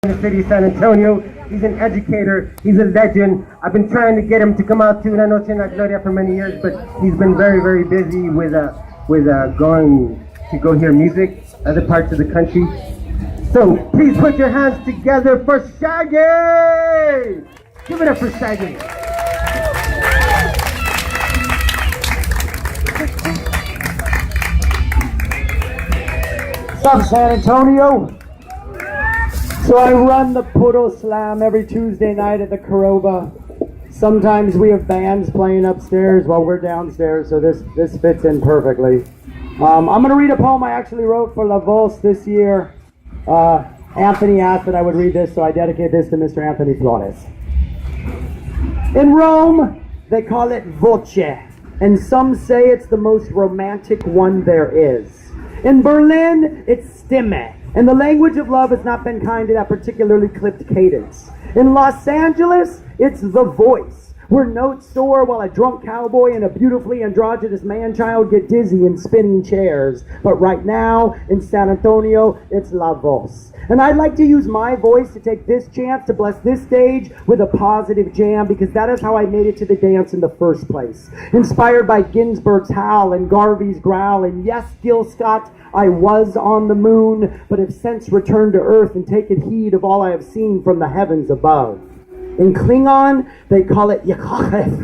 in the city of San Antonio. He's an educator. He's a legend. I've been trying to get him to come out to Noche, Gloria for many years, but he's been very, very busy with going to go hear music other parts of the country. So please put your hands together for Shaggy. Give it up for Shaggy. What's up, San Antonio? So I run the Puro Slam every Tuesday night at the Caroba. Sometimes we have bands playing upstairs while we're downstairs, so this fits in perfectly. I'm going to read a poem I actually wrote for La Voz this year. Anthony asked that I would read this, so I dedicate this to Mr. Anthony Flores. In Rome, they call it voce, and some say it's the most romantic one there is. In Berlin, it's Stimme, and the language of love has not been kind to that particularly clipped cadence. In Los Angeles, it's the voice, where notes soar while a drunk cowboy and a beautifully androgynous man-child get dizzy in spinning chairs. But right now, in San Antonio, it's La Voz. And I'd like to use my voice to take this chance to bless this stage with a positive jam, because that is how I made it to the dance in the first place. Inspired by Ginsberg's howl and Garvey's growl, and yes, Gil Scott, I was on the moon, but have since returned to earth and taken heed of all I have seen from the heavens above. In Klingon, they call it Yakachef,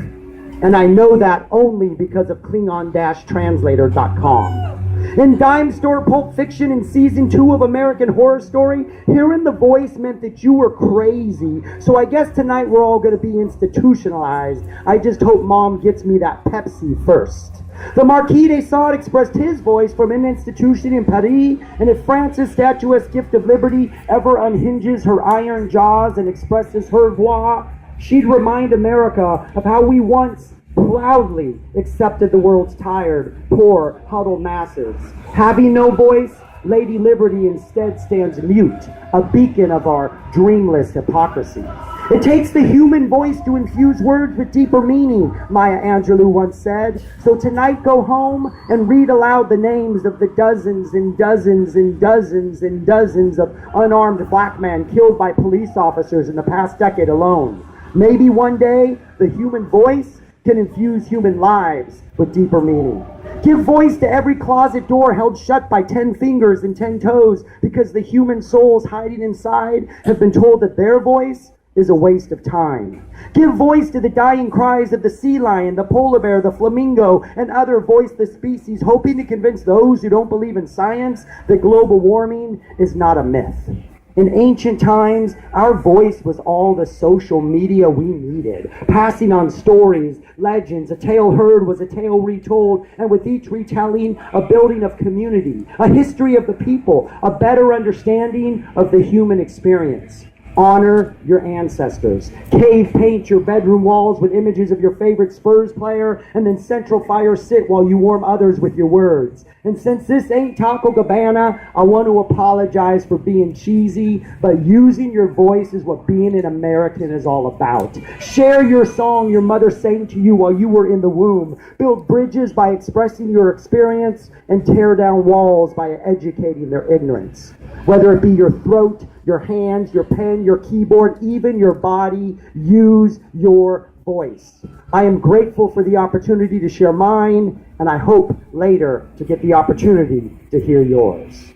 and I know that only because of Klingon-translator.com. In Dime Store Pulp Fiction in Season 2 of American Horror Story, hearing the voice meant that you were crazy. So I guess tonight we're all going to be institutionalized. I just hope Mom gets me that Pepsi first. The Marquis de Sade expressed his voice from an institution in Paris, and if France's statuesque gift of liberty ever unhinges her iron jaws and expresses her voix, she'd remind America of how we once proudly accepted the world's tired, poor, huddled masses. Having no voice, Lady Liberty instead stands mute, a beacon of our dreamless hypocrisy. It takes the human voice to infuse words with deeper meaning, Maya Angelou once said. So tonight go home and read aloud the names of the dozens and dozens and dozens and dozens of unarmed black men killed by police officers in the past decade alone. Maybe one day the human voice can infuse human lives with deeper meaning. Give voice to every closet door held shut by 10 fingers and 10 toes, because the human souls hiding inside have been told that their voice is a waste of time. Give voice to the dying cries of the sea lion, the polar bear, the flamingo, and other voiceless species, hoping to convince those who don't believe in science that global warming is not a myth. In ancient times, our voice was all the social media we needed, passing on stories, legends. A tale heard was a tale retold, and with each retelling, a building of community, a history of the people, a better understanding of the human experience. Honor your ancestors. Cave paint your bedroom walls with images of your favorite Spurs player, and then central fire sit while you warm others with your words. And since this ain't Taco Cabana, I want to apologize for being cheesy, but using your voice is what being an American is all about. Share your song your mother sang to you while you were in the womb. Build bridges by expressing your experience, and tear down walls by educating their ignorance. Whether it be your throat, your hands, your pen, your keyboard, even your body, use your voice. I am grateful for the opportunity to share mine, and I hope later to get the opportunity to hear yours.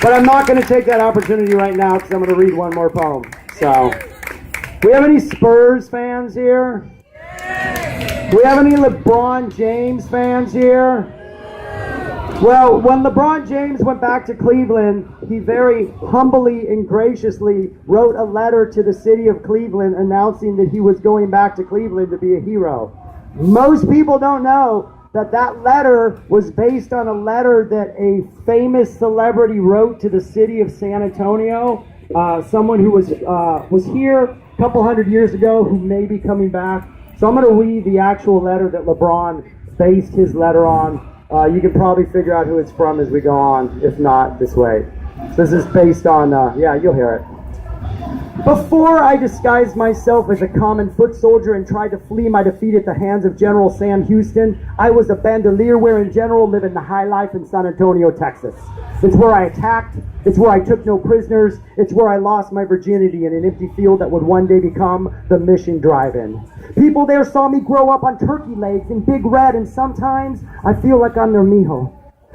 But I'm not going to take that opportunity right now, because I'm going to read one more poem. So, do we have any Spurs fans here? Do we have any LeBron James fans here? Well, when LeBron James went back to Cleveland, he very humbly and graciously wrote a letter to the city of Cleveland announcing that he was going back to Cleveland to be a hero. Most people don't know that that letter was based on a letter that a famous celebrity wrote to the city of San Antonio. Someone who was here a couple hundred years ago who may be coming back. So I'm going to read the actual letter that LeBron based his letter on. You can probably figure out who it's from as we go on, if not this way. So this is based on, yeah, you'll hear it. Before I disguised myself as a common foot soldier and tried to flee my defeat at the hands of General Sam Houston, I was a bandolier-wearing general living the high life in San Antonio, Texas. It's where I attacked, it's where I took no prisoners, it's where I lost my virginity in an empty field that would one day become the Mission Drive-In. People there saw me grow up on turkey legs in Big Red, and sometimes I feel like I'm their mijo.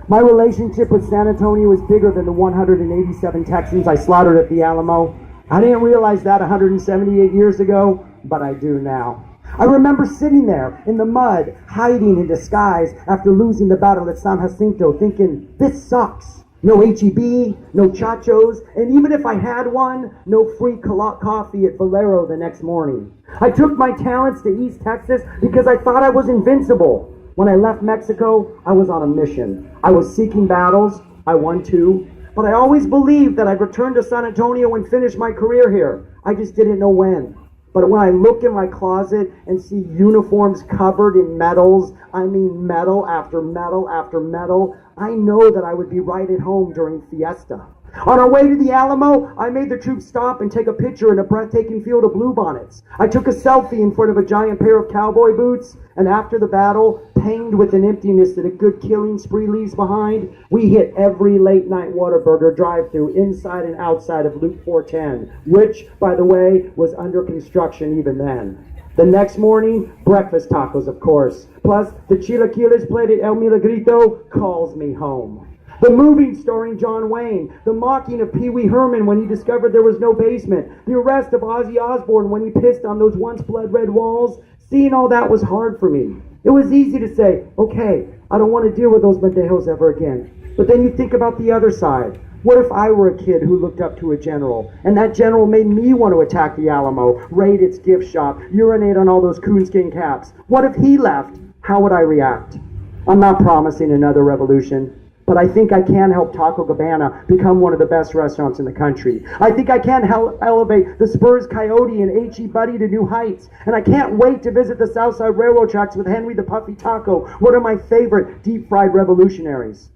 My relationship with San Antonio is bigger than the 187 Texans I slaughtered at the Alamo. I didn't realize that 178 years ago, but I do now. I remember sitting there in the mud, hiding in disguise after losing the battle at San Jacinto, thinking, this sucks. No HEB, no chachos, and even if I had one, no free coffee at Valero the next morning. I took my talents to East Texas because I thought I was invincible. When I left Mexico, I was on a mission. I was seeking battles. I won 2. But I always believed that I'd return to San Antonio and finish my career here. I just didn't know when. But when I look in my closet and see uniforms covered in medals, I mean medal after medal after medal, I know that I would be right at home during Fiesta. On our way to the Alamo, I made the troops stop and take a picture in a breathtaking field of bluebonnets. I took a selfie in front of a giant pair of cowboy boots, and after the battle, pained with an emptiness that a good killing spree leaves behind, we hit every late-night Whataburger drive-thru inside and outside of Loop 410, which, by the way, was under construction even then. The next morning, breakfast tacos, of course. Plus, the chilaquiles plate at El Milagrito calls me home. The movie starring John Wayne, the mocking of Pee Wee Herman when he discovered there was no basement, the arrest of Ozzy Osbourne when he pissed on those once blood-red walls, seeing all that was hard for me. It was easy to say, okay, I don't want to deal with those pendejos ever again. But then you think about the other side. What if I were a kid who looked up to a general, and that general made me want to attack the Alamo, raid its gift shop, urinate on all those coonskin caps? What if he left? How would I react? I'm not promising another revolution, but I think I can help Taco Cabana become one of the best restaurants in the country. I think I can help elevate the Spurs Coyote and H.E. Buddy to new heights. And I can't wait to visit the Southside Railroad tracks with Henry the Puffy Taco, one of my favorite deep-fried revolutionaries.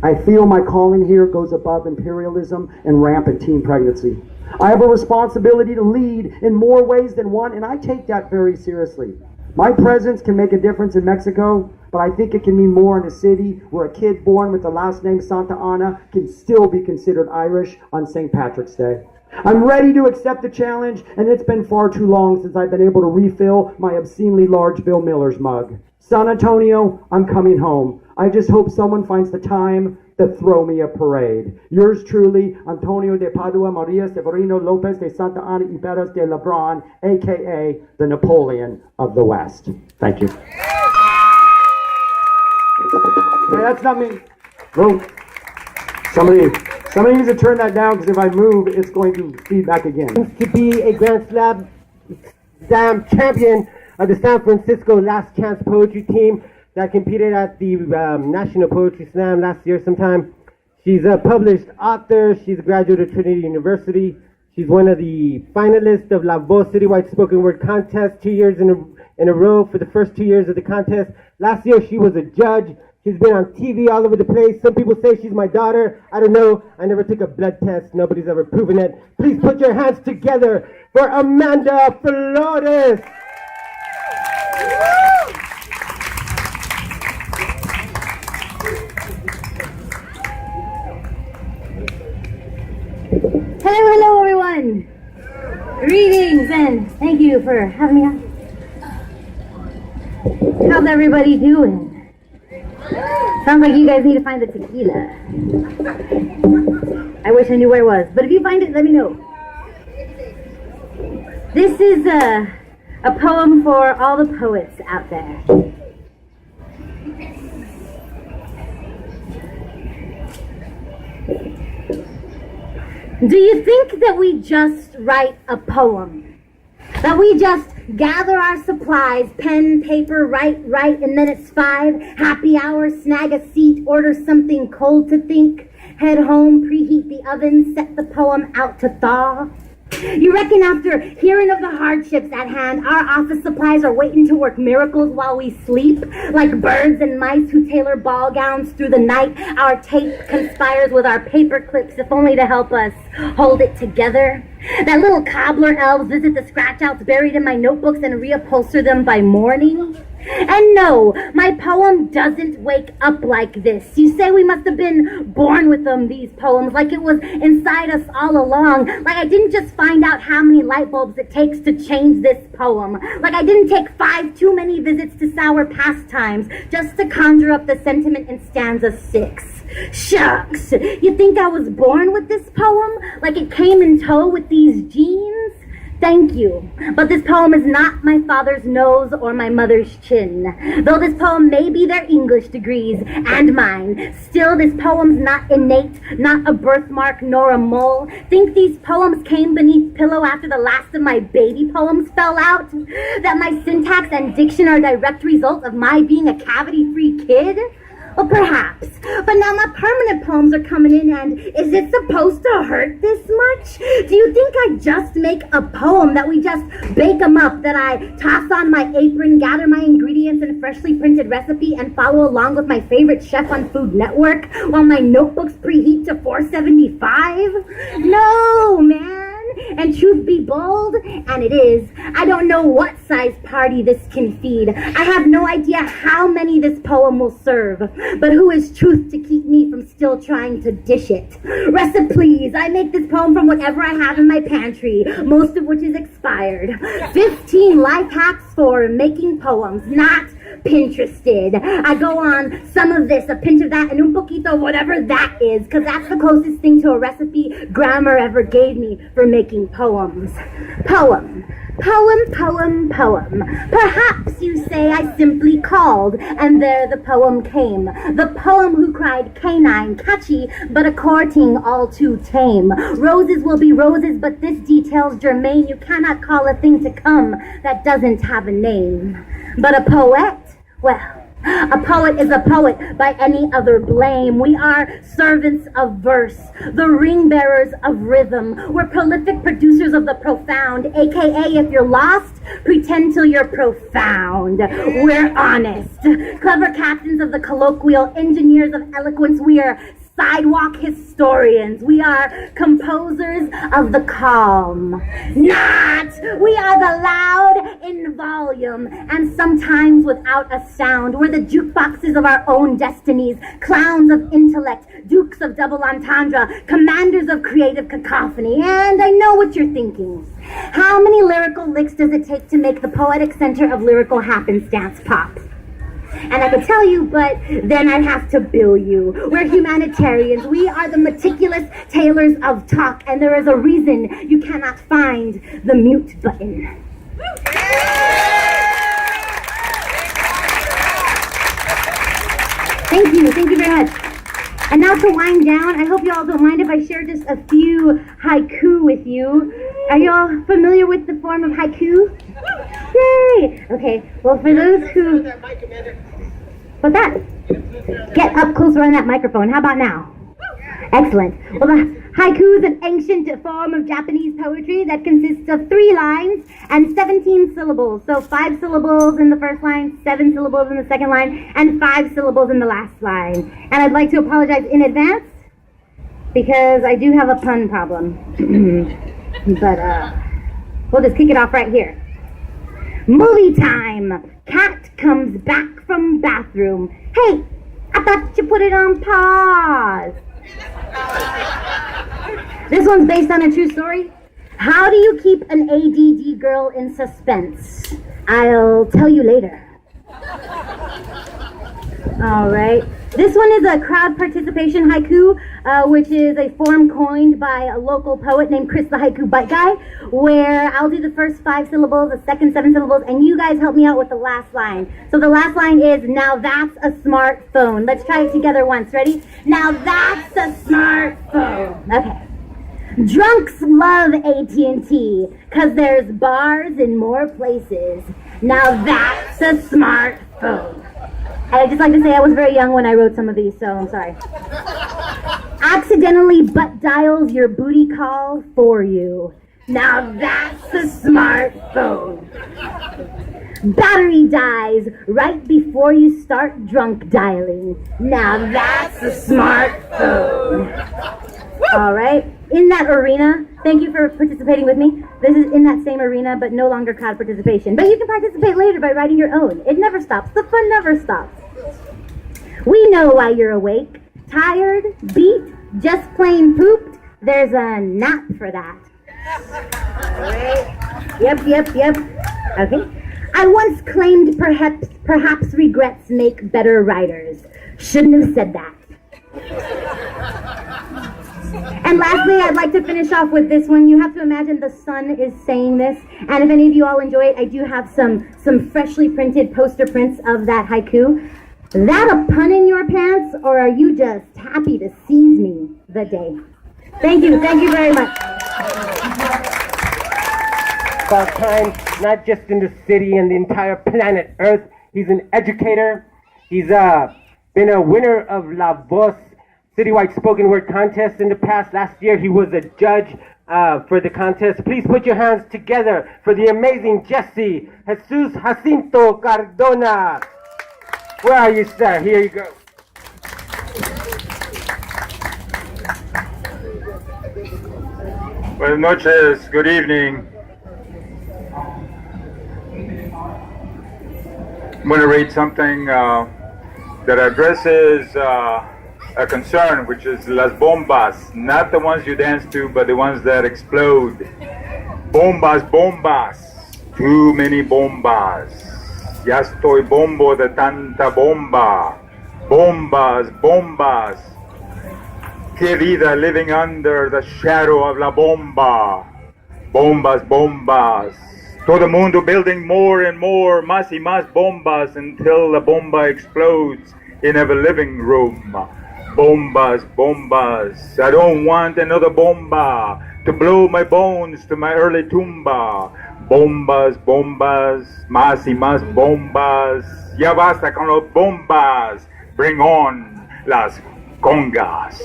I feel my calling here goes above imperialism and rampant teen pregnancy. I have a responsibility to lead in more ways than one, and I take that very seriously. My presence can make a difference in Mexico, but I think it can mean more in a city where a kid born with the last name Santa Ana can still be considered Irish on St. Patrick's Day. I'm ready to accept the challenge, and it's been far too long since I've been able to refill my obscenely large Bill Miller's mug. San Antonio, I'm coming home. I just hope someone finds the time to throw me a parade. Yours truly, Antonio de Padua Maria Severino Lopez de Santa Ana y Perez de Lebron, a.k.a. the Napoleon of the West. Thank you. Hey, that's not me. Bro, somebody needs to turn that down, because if I move, it's going to feed back again. To be a Grand Slam champion of the San Francisco Last Chance Poetry Team that competed at the National Poetry Slam last year sometime. She's a published author. She's a graduate of Trinity University. She's one of the finalists of La Voz Citywide Spoken Word Contest 2 years in a row for the first 2 years of the contest. Last year, she was a judge. She's been on TV all over the place. Some people say she's my daughter. I don't know. I never took a blood test. Nobody's ever proven it. Please put your hands together for Amanda Flores. Hello, everyone. Greetings, and thank you for having me on. How's everybody doing? Sounds like you guys need to find the tequila. I wish I knew where it was, but if you find it, let me know. This is a poem for all the poets out there. Do you think that we just write a poem? That we just gather our supplies, pen, paper, write, and then it's 5, happy hour, snag a seat, order something cold to think, head home, preheat the oven, set the poem out to thaw? You reckon after hearing of the hardships at hand, our office supplies are waiting to work miracles while we sleep? Like birds and mice who tailor ball gowns through the night, our tape conspires with our paper clips, if only to help us hold it together. That little cobbler elves visit the scratch-outs buried in my notebooks and reupholster them by morning. And no, my poem doesn't wake up like this. You say we must have been born with them, these poems, like it was inside us all along. Like I didn't just find out how many light bulbs it takes to change this poem. Like I didn't take 5 too many visits to sour pastimes just to conjure up the sentiment in stanza 6. Shucks, you think I was born with this poem? Like it came in tow with these genes? Thank you, but this poem is not my father's nose or my mother's chin. Though this poem may be their English degrees and mine, still this poem's not innate, not a birthmark nor a mole. Think these poems came beneath pillow after the last of my baby poems fell out? That my syntax and diction are a direct result of my being a cavity-free kid? Well, perhaps. But now my permanent poems are coming in, and is it supposed to hurt this much? Do you think I just make a poem, that we just bake them up, that I toss on my apron, gather my ingredients in a freshly printed recipe, and follow along with my favorite chef on Food Network while my notebooks preheat to 475? No, man. And truth be bold, and it is, I don't know what size party this can feed. I have no idea how many this poem will serve. But who is truth to keep me from still trying to dish it? Recipes, I make this poem from whatever I have in my pantry, most of which is expired. 15 life hacks for making poems, not Pinterested. I go on some of this, a pinch of that, and un poquito, whatever that is, because that's the closest thing to a recipe grammar ever gave me for making poems. Poem. Poem, poem, poem. Perhaps you say I simply called, and there the poem came. The poem who cried canine, catchy, but a courting all too tame. Roses will be roses, but this detail's germane. You cannot call a thing to come that doesn't have a name. But a poet? Well, a poet is a poet by any other blame. We are servants of verse, the ring bearers of rhythm. We're prolific producers of the profound, aka if you're lost, pretend till you're profound. We're honest, clever captains of the colloquial, engineers of eloquence. We are sidewalk historians. We are composers of the calm. Not! We are the loud in volume, and sometimes without a sound. We're the jukeboxes of our own destinies, clowns of intellect, dukes of double entendre, commanders of creative cacophony. And I know what you're thinking. How many lyrical licks does it take to make the poetic center of lyrical happenstance pop? And I could tell you, but then I'd have to bill you. We're humanitarians. We are the meticulous tailors of talk, and there is a reason you cannot find the mute button. Thank you very much. And now to wind down, I hope you all don't mind if I share just a few haiku with you. Are you all familiar with the form of haiku? Yay! Okay, well for those who... What's that? Get up closer on that microphone. How about now? Excellent. Well, the haiku is an ancient form of Japanese poetry that consists of 3 lines and 17 syllables. So 5 syllables in the first line, 7 syllables in the second line, and 5 syllables in the last line. And I'd like to apologize in advance because I do have a pun problem. But we'll just kick it off right here. Movie time. Cat comes back from bathroom. Hey, I thought you put it on pause. This one's based on a true story. How do you keep an ADD girl in suspense? I'll tell you later. All right. This one is a crowd participation haiku, which is a form coined by a local poet named Chris the Haiku Bite Guy, where I'll do the first 5 syllables, the second 7 syllables, and you guys help me out with the last line. So the last line is, now that's a smartphone. Let's try it together once. Ready? Now that's a smartphone. Okay. Drunks love AT&T, 'cause there's bars in more places. Now that's a smartphone. I'd just like to say I was very young when I wrote some of these, so I'm sorry. Accidentally butt dials your booty call for you. Now that's a smartphone. Battery dies right before you start drunk dialing. Now that's a smartphone. All right, in that arena, thank you for participating with me. This is in that same arena, but no longer crowd participation. But you can participate later by writing your own. It never stops. The fun never stops. We know why you're awake. Tired, beat, just plain pooped. There's a nap for that. All right. Yep. Okay. I once claimed perhaps regrets make better writers. Shouldn't have said that. And lastly, I'd like to finish off with this one. You have to imagine the sun is saying this. And if any of you all enjoy it, I do have some freshly printed poster prints of that haiku. That a pun in your pants, or are you just happy to seize me the day? Thank you very much. About time, not just in the city and the entire planet Earth. He's an educator. He's been a winner of La Voz citywide spoken word contest in the past. Last year he was a judge for the contest. Please put your hands together for the amazing Jesse Jesus Jacinto Cardona. Where are you, sir? Here you go. Buenas noches, good evening. I'm going to read something that addresses a concern, which is las bombas, not the ones you dance to, but the ones that explode. Bombas, too many bombas. Ya estoy bombo de tanta bomba. Bombas. Que vida living under the shadow of la bomba. Bombas. Todo mundo building more and more, más y más bombas until the bomba explodes in every living room. Bombas. I don't want another bomba to blow my bones to my early tumba. Bombas, más y más bombas. Ya basta con las bombas. Bring on las congas.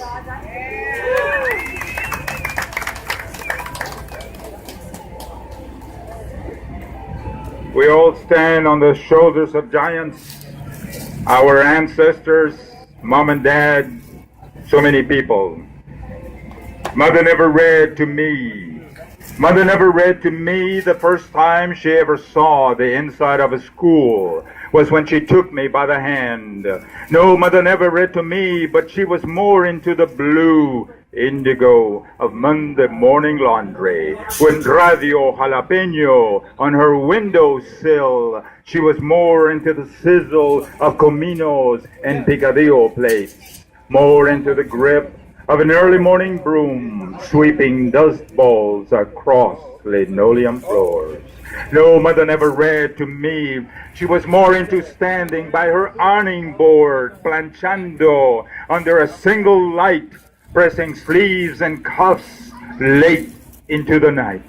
We all stand on the shoulders of giants, our ancestors, mom and dad, so many people. Mother never read to me. Mother never read to me. The first time she ever saw the inside of a school was when she took me by the hand. No, mother never read to me, but she was more into the blue indigo of Monday morning laundry. With Radio Jalapeno on her windowsill, she was more into the sizzle of cominos and picadillo plates, more into the grip of an early morning broom sweeping dust balls across linoleum floors. No, mother never read to me. She was more into standing by her ironing board, planchando under a single light, pressing sleeves and cuffs late into the night.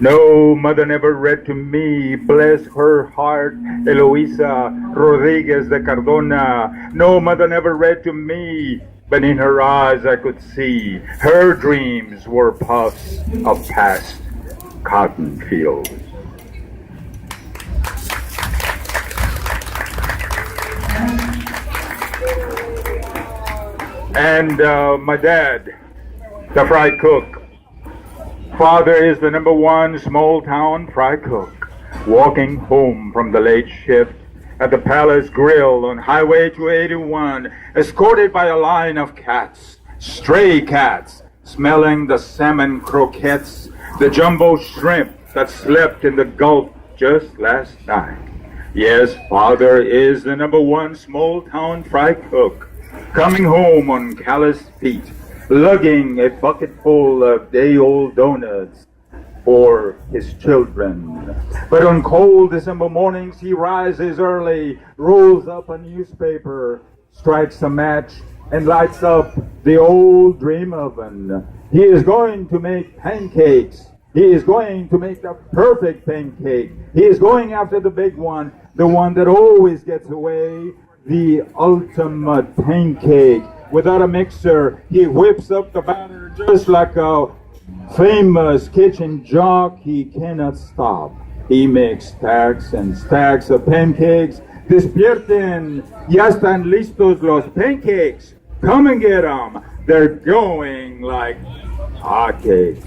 No, mother never read to me, bless her heart, Eloisa Rodriguez de Cardona. No, mother never read to me, but in her eyes I could see her dreams were puffs of past cotton fields. And my dad, the fry cook. Father is the number one small town fry cook, walking home from the late shift at the Palace Grill on Highway 281, escorted by a line of cats, stray cats, smelling the salmon croquettes, the jumbo shrimp that slept in the Gulf just last night. Yes, Father is the number one small town fry cook, coming home on callous feet, lugging a bucket full of day-old donuts for his children. But on cold December mornings, he rises early, rolls up a newspaper, strikes a match, and lights up the old dream oven. He is going to make pancakes. He is going to make the perfect pancake. He is going after the big one, the one that always gets away, the ultimate pancake. Without a mixer, he whips up the batter just like a Famous kitchen jock, he cannot stop. He makes stacks and stacks of pancakes. Despierten, ya están listos los pancakes. Come and get 'em. They're going like hotcakes.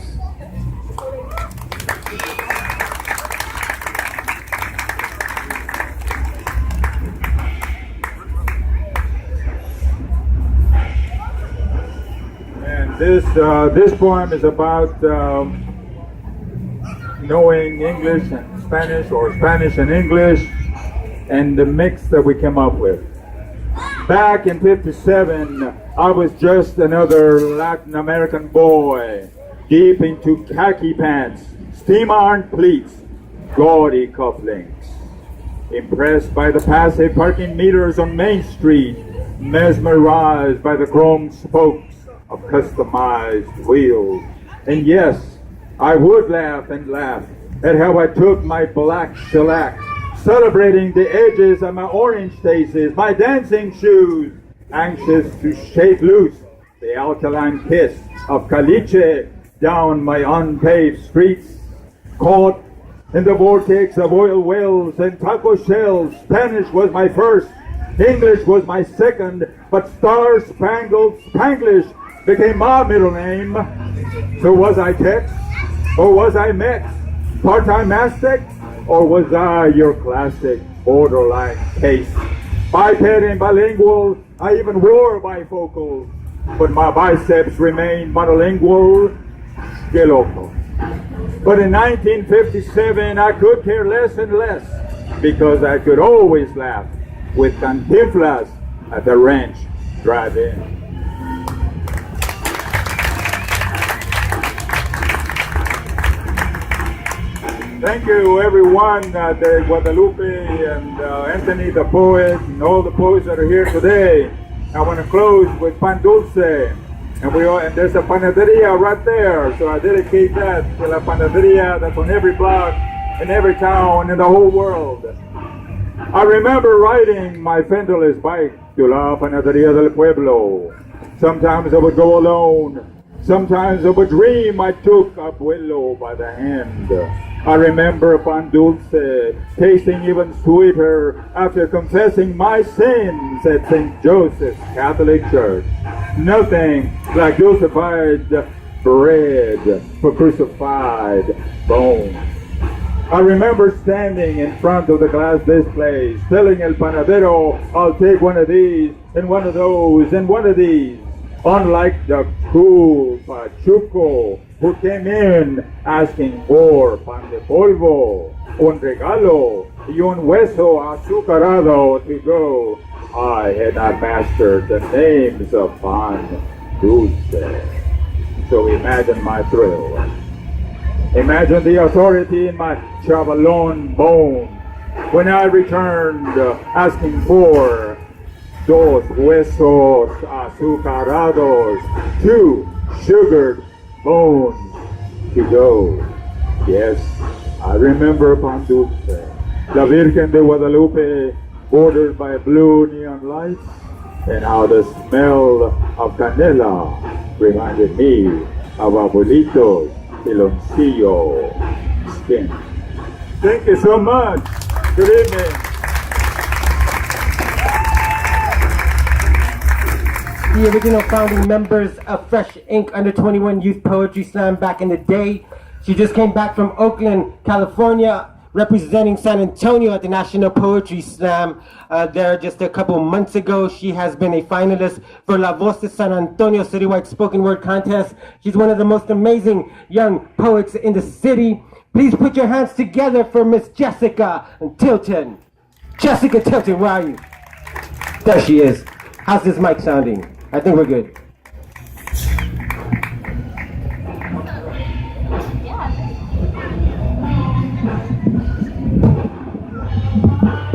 And this poem is about knowing English and Spanish, or Spanish and English, and the mix that we came up with. Back in '57, I was just another Latin American boy, deep into khaki pants, steam iron pleats, gaudy cufflinks. Impressed by the passive parking meters on Main Street, mesmerized by the chrome spokes of customized wheels. And yes, I would laugh and laugh at how I took my black shellac, celebrating the edges of my orange faces, my dancing shoes, anxious to shake loose the alkaline kiss of caliche down my unpaved streets. Caught in the vortex of oil wells and taco shells, Spanish was my first, English was my second, but Star-Spangled Spanglish became my middle name. So was I Tex, or was I Mex, part-time Aztec, or was I your classic borderline case? Biped and bilingual, I even wore bifocals, but my biceps remained monolingual. Que loco. But in 1957, I could care less and less, because I could always laugh with Cantinflas at the ranch drive-in. Thank you, everyone at Guadalupe and Anthony the poet and all the poets that are here today. I want to close with Pan Dulce, and there's a panaderia right there, so I dedicate that to la panaderia that's on every block in every town in the whole world. I remember riding my fenderless bike to la panaderia del pueblo. Sometimes I would go alone. Sometimes I would dream I took Abuelo by the hand. I remember Pan Dulce tasting even sweeter after confessing my sins at St. Joseph's Catholic Church. Nothing like dulcified bread for crucified bones. I remember standing in front of the glass displays, telling El Panadero, I'll take one of these, and one of those, and one of these. Unlike the cool Pachuco who came in asking for pan de polvo, un regalo, y un hueso azucarado to go, I had not mastered the names of pan dulce. So imagine my thrill. Imagine the authority in my chavalon bone when I returned asking for dos huesos azucarados, 2 sugared bones to go. Yes, I remember Pan Dulce, La Virgen de Guadalupe, bordered by blue neon lights, and how the smell of canela reminded me of Abuelito's piloncillo skin. Thank you so much. Good evening. The original founding members of Fresh Ink Under 21 Youth Poetry Slam back in the day. She just came back from Oakland, California, representing San Antonio at the National Poetry Slam there just a couple months ago. She has been a finalist for La Voz de San Antonio Citywide Spoken Word Contest. She's one of the most amazing young poets in the city. Please put your hands together for Miss Jessica Tilton. Jessica Tilton, where are you? There she is. How's this mic sounding? I think we're good.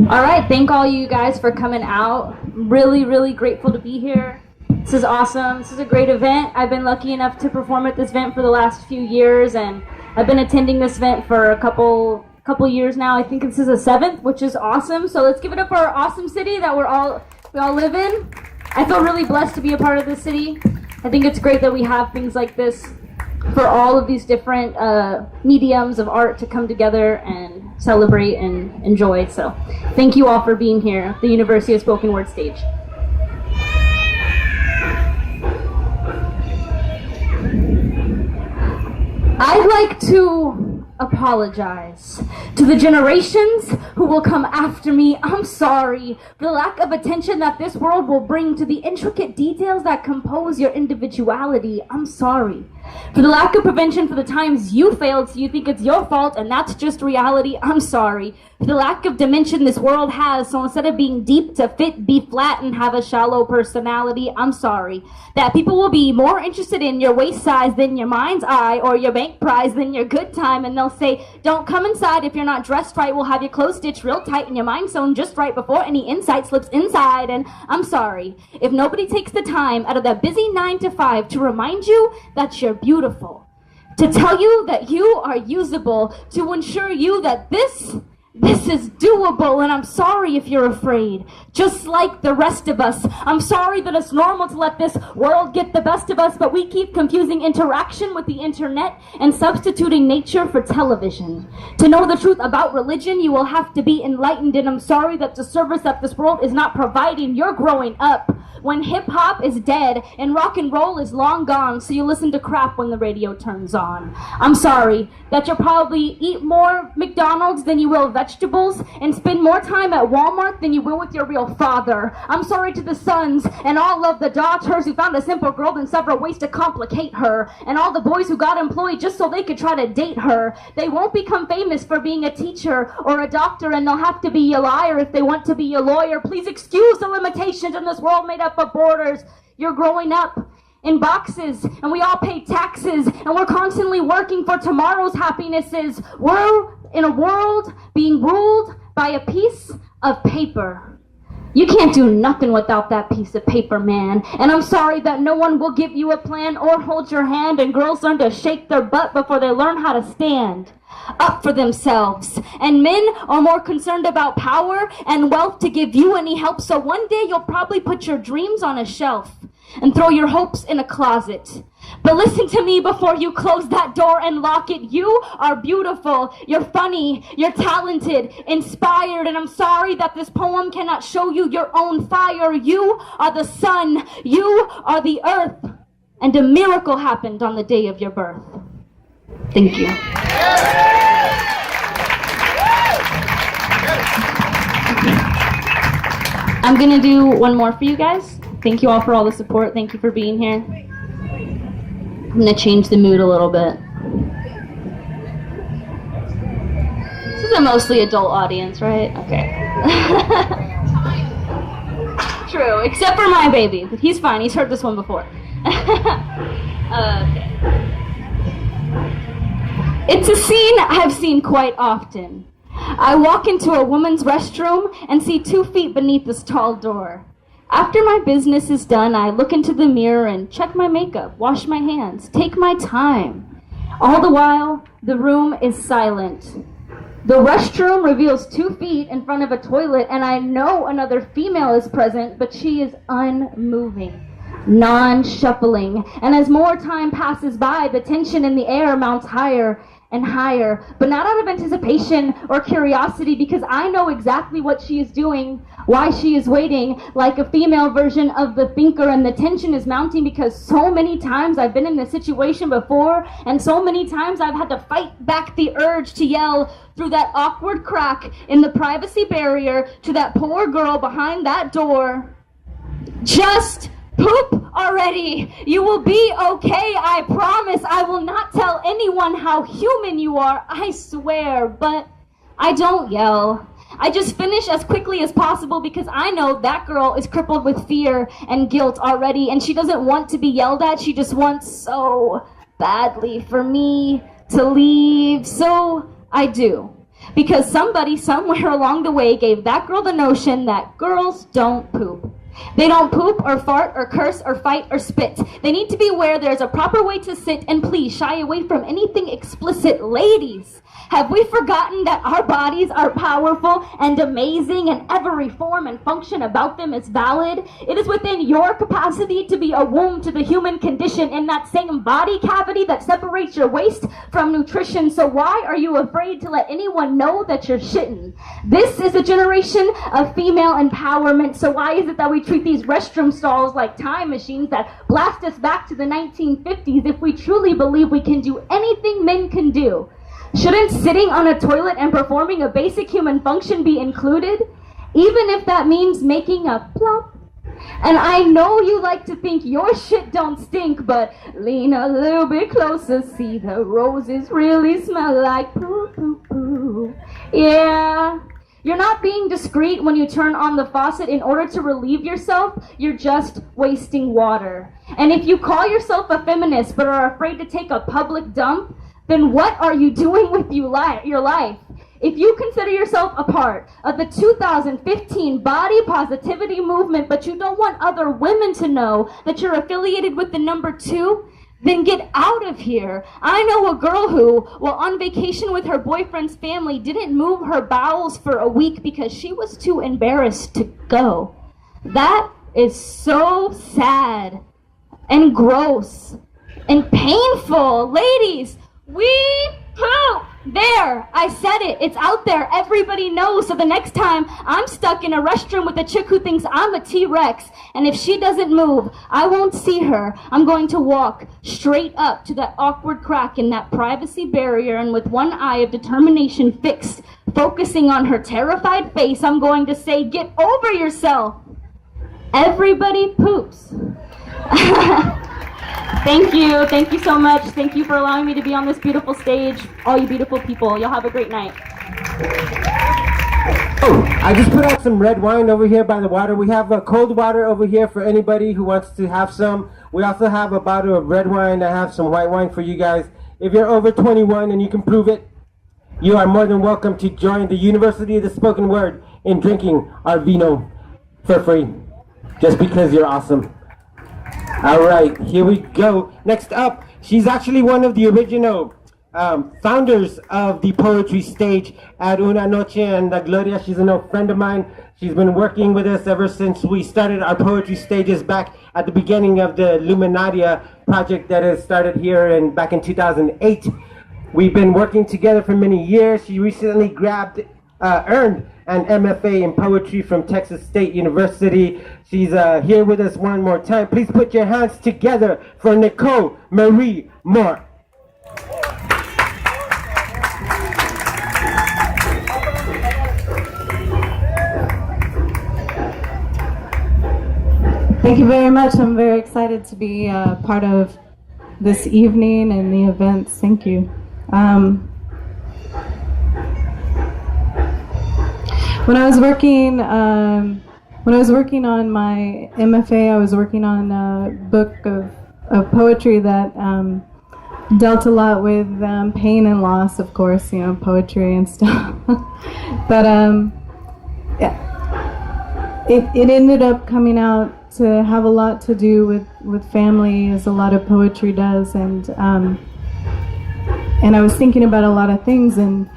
All right, thank all you guys for coming out. Really grateful to be here. This is awesome. This is a great event. I've been lucky enough to perform at this event for the last few years, and I've been attending this event for a couple years now. I think this is the 7th, which is awesome. So let's give it up for our awesome city that we all live in. I feel really blessed to be a part of this city. I think it's great that we have things like this for all of these different mediums of art to come together and celebrate and enjoy. So thank you all for being here at the University of Spoken Word stage. I'd like to apologize to the generations who will come after me. I'm sorry for the lack of attention that this world will bring to the intricate details that compose your individuality. I'm sorry for the lack of prevention for the times you failed so you think it's your fault and that's just reality. I'm sorry for the lack of dimension this world has, so instead of being deep to fit, be flat and have a shallow personality. I'm sorry that people will be more interested in your waist size than your mind's eye, or your bank prize than your good time, and they'll say, don't come inside if you're not dressed right, we'll have your clothes stitched real tight and your mind sewn just right before any insight slips inside. And I'm sorry if nobody takes the time out of their busy 9 to 5 to remind you that you're beautiful, to tell you that you are usable, to ensure you that this is doable. And I'm sorry if you're afraid, just like the rest of us. I'm sorry that it's normal to let this world get the best of us, but we keep confusing interaction with the internet and substituting nature for television. To know the truth about religion, you will have to be enlightened, and I'm sorry that the service that this world is not providing, you're growing up when hip-hop is dead and rock and roll is long gone, so you listen to crap when the radio turns on. I'm sorry that you'll probably eat more McDonald's than you will vegetables and spend more time at Walmart than you will with your real father. I'm sorry to the sons and all of the daughters who found a simple girl in several ways to complicate her, and all the boys who got employed just so they could try to date her. They won't become famous for being a teacher or a doctor, and they'll have to be a liar if they want to be a lawyer. Please excuse the limitations in this world made up of borders. You're growing up in boxes, and we all pay taxes, and we're constantly working for tomorrow's happinesses. We're in a world being ruled by a piece of paper. You can't do nothing without that piece of paper, man. And I'm sorry that no one will give you a plan or hold your hand, and girls learn to shake their butt before they learn how to stand up for themselves. And men are more concerned about power and wealth to give you any help, so one day you'll probably put your dreams on a shelf and throw your hopes in a closet. But listen to me before you close that door and lock it. You are beautiful, you're funny, you're talented, inspired, and I'm sorry that this poem cannot show you your own fire. You are the sun, you are the earth, and a miracle happened on the day of your birth. Thank you. I'm gonna do one more for you guys. Thank you all for all the support. Thank you for being here. I'm gonna change the mood a little bit. This is a mostly adult audience, right? Okay. True, except for my baby, but he's fine. He's heard this one before. Okay. It's a scene I've seen quite often. I walk into a woman's restroom and see 2 feet beneath this tall door. After my business is done, I look into the mirror and check my makeup, wash my hands, take my time. All the while, the room is silent. The restroom reveals 2 feet in front of a toilet, and I know another female is present, but she is unmoving, non-shuffling. And as more time passes by, the tension in the air mounts higher and higher, but not out of anticipation or curiosity, because I know exactly what she is doing, why she is waiting, like a female version of the thinker. And the tension is mounting because so many times I've been in this situation before, and so many times I've had to fight back the urge to yell through that awkward crack in the privacy barrier to that poor girl behind that door, just poop already. You will be okay, I promise. I will not tell anyone how human you are, I swear. But I don't yell. I just finish as quickly as possible because I know that girl is crippled with fear and guilt already, and she doesn't want to be yelled at. She just wants so badly for me to leave. So I do. Because somebody somewhere along the way gave that girl the notion that girls don't poop. They don't poop or fart or curse or fight or spit. They need to be aware there's a proper way to sit, and please shy away from anything explicit. Ladies, have we forgotten that our bodies are powerful and amazing, and every form and function about them is valid? It is within your capacity to be a womb to the human condition in that same body cavity that separates your waste from nutrition. So why are you afraid to let anyone know that you're shitting? This is a generation of female empowerment. So why is it that we treat these restroom stalls like time machines that blast us back to the 1950s if we truly believe we can do anything men can do? Shouldn't sitting on a toilet and performing a basic human function be included? Even if that means making a plop? And I know you like to think your shit don't stink, but lean a little bit closer, see the roses really smell like poo poo poo. Yeah. You're not being discreet when you turn on the faucet in order to relieve yourself. You're just wasting water. And if you call yourself a feminist but are afraid to take a public dump, then what are you doing with your life? If you consider yourself a part of the 2015 body positivity movement, but you don't want other women to know that you're affiliated with the number 2, then get out of here. I know a girl who, while on vacation with her boyfriend's family, didn't move her bowels for a week because she was too embarrassed to go. That is so sad and gross and painful. Ladies, we poop. There, I said it. It's out there. Everybody knows. So the next time I'm stuck in a restroom with a chick who thinks I'm a T-Rex, and if she doesn't move, I won't see her. I'm going to walk straight up to that awkward crack in that privacy barrier, and with one eye of determination fixed, focusing on her terrified face, I'm going to say, get over yourself. Everybody poops. Thank you so much. Thank you for allowing me to be on this beautiful stage. All you beautiful people, y'all have a great night. Oh, I just put out some red wine over here by the water. We have cold water over here for anybody who wants to have some. We also have a bottle of red wine. I have some white wine for you guys. If you're over 21 and you can prove it, you are more than welcome to join the University of the Spoken Word in drinking our vino for free, just because you're awesome. All right, here we go. Next up, she's actually one of the original founders of the poetry stage at Una Noche, and Gloria, she's an old friend of mine. She's been working with us ever since we started our poetry stages back at the beginning of the Luminaria project that has started here back in 2008. We've been working together for many years. She recently earned an MFA in poetry from Texas State University. She's here with us one more time. Please put your hands together for Nicole Marie Moore. Thank you very much. I'm very excited to be part of this evening and the events. Thank you. When I was working on my MFA, I was working on a book of poetry that dealt a lot with pain and loss, of course, poetry and stuff. But it ended up coming out to have a lot to do with family, as a lot of poetry does, and I was thinking about a lot of things, and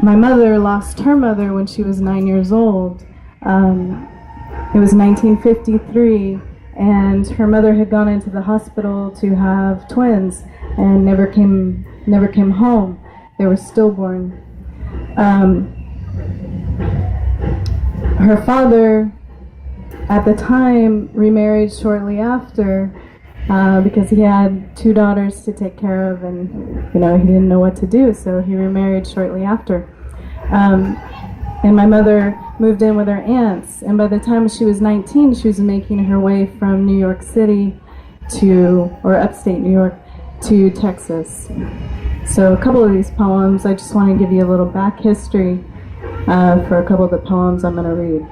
my mother lost her mother when she was 9 years old. It was 1953, and her mother had gone into the hospital to have twins and never came home. They were stillborn. Her father, at the time, remarried shortly after because he had 2 daughters to take care of, and he didn't know what to do, so he remarried shortly after. And my mother moved in with her aunts, and by the time she was 19, she was making her way from New York City or upstate New York to Texas. So a couple of these poems, I just want to give you a little back history for a couple of the poems I'm going to read.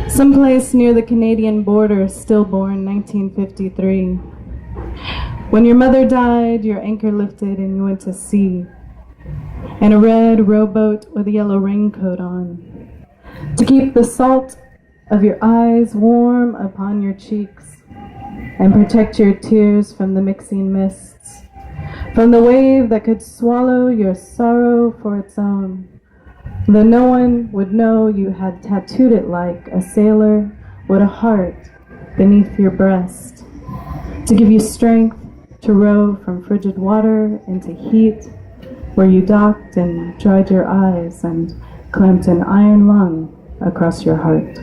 Someplace near the Canadian border, stillborn, 1953. When your mother died, your anchor lifted and you went to sea. And a red rowboat with a yellow raincoat on. To keep the salt of your eyes warm upon your cheeks, and protect your tears from the mixing mists, from the wave that could swallow your sorrow for its own. Though no one would know you had tattooed it like a sailor would a heart beneath your breast, to give you strength to row from frigid water into heat, where you docked and dried your eyes and clamped an iron lung across your heart.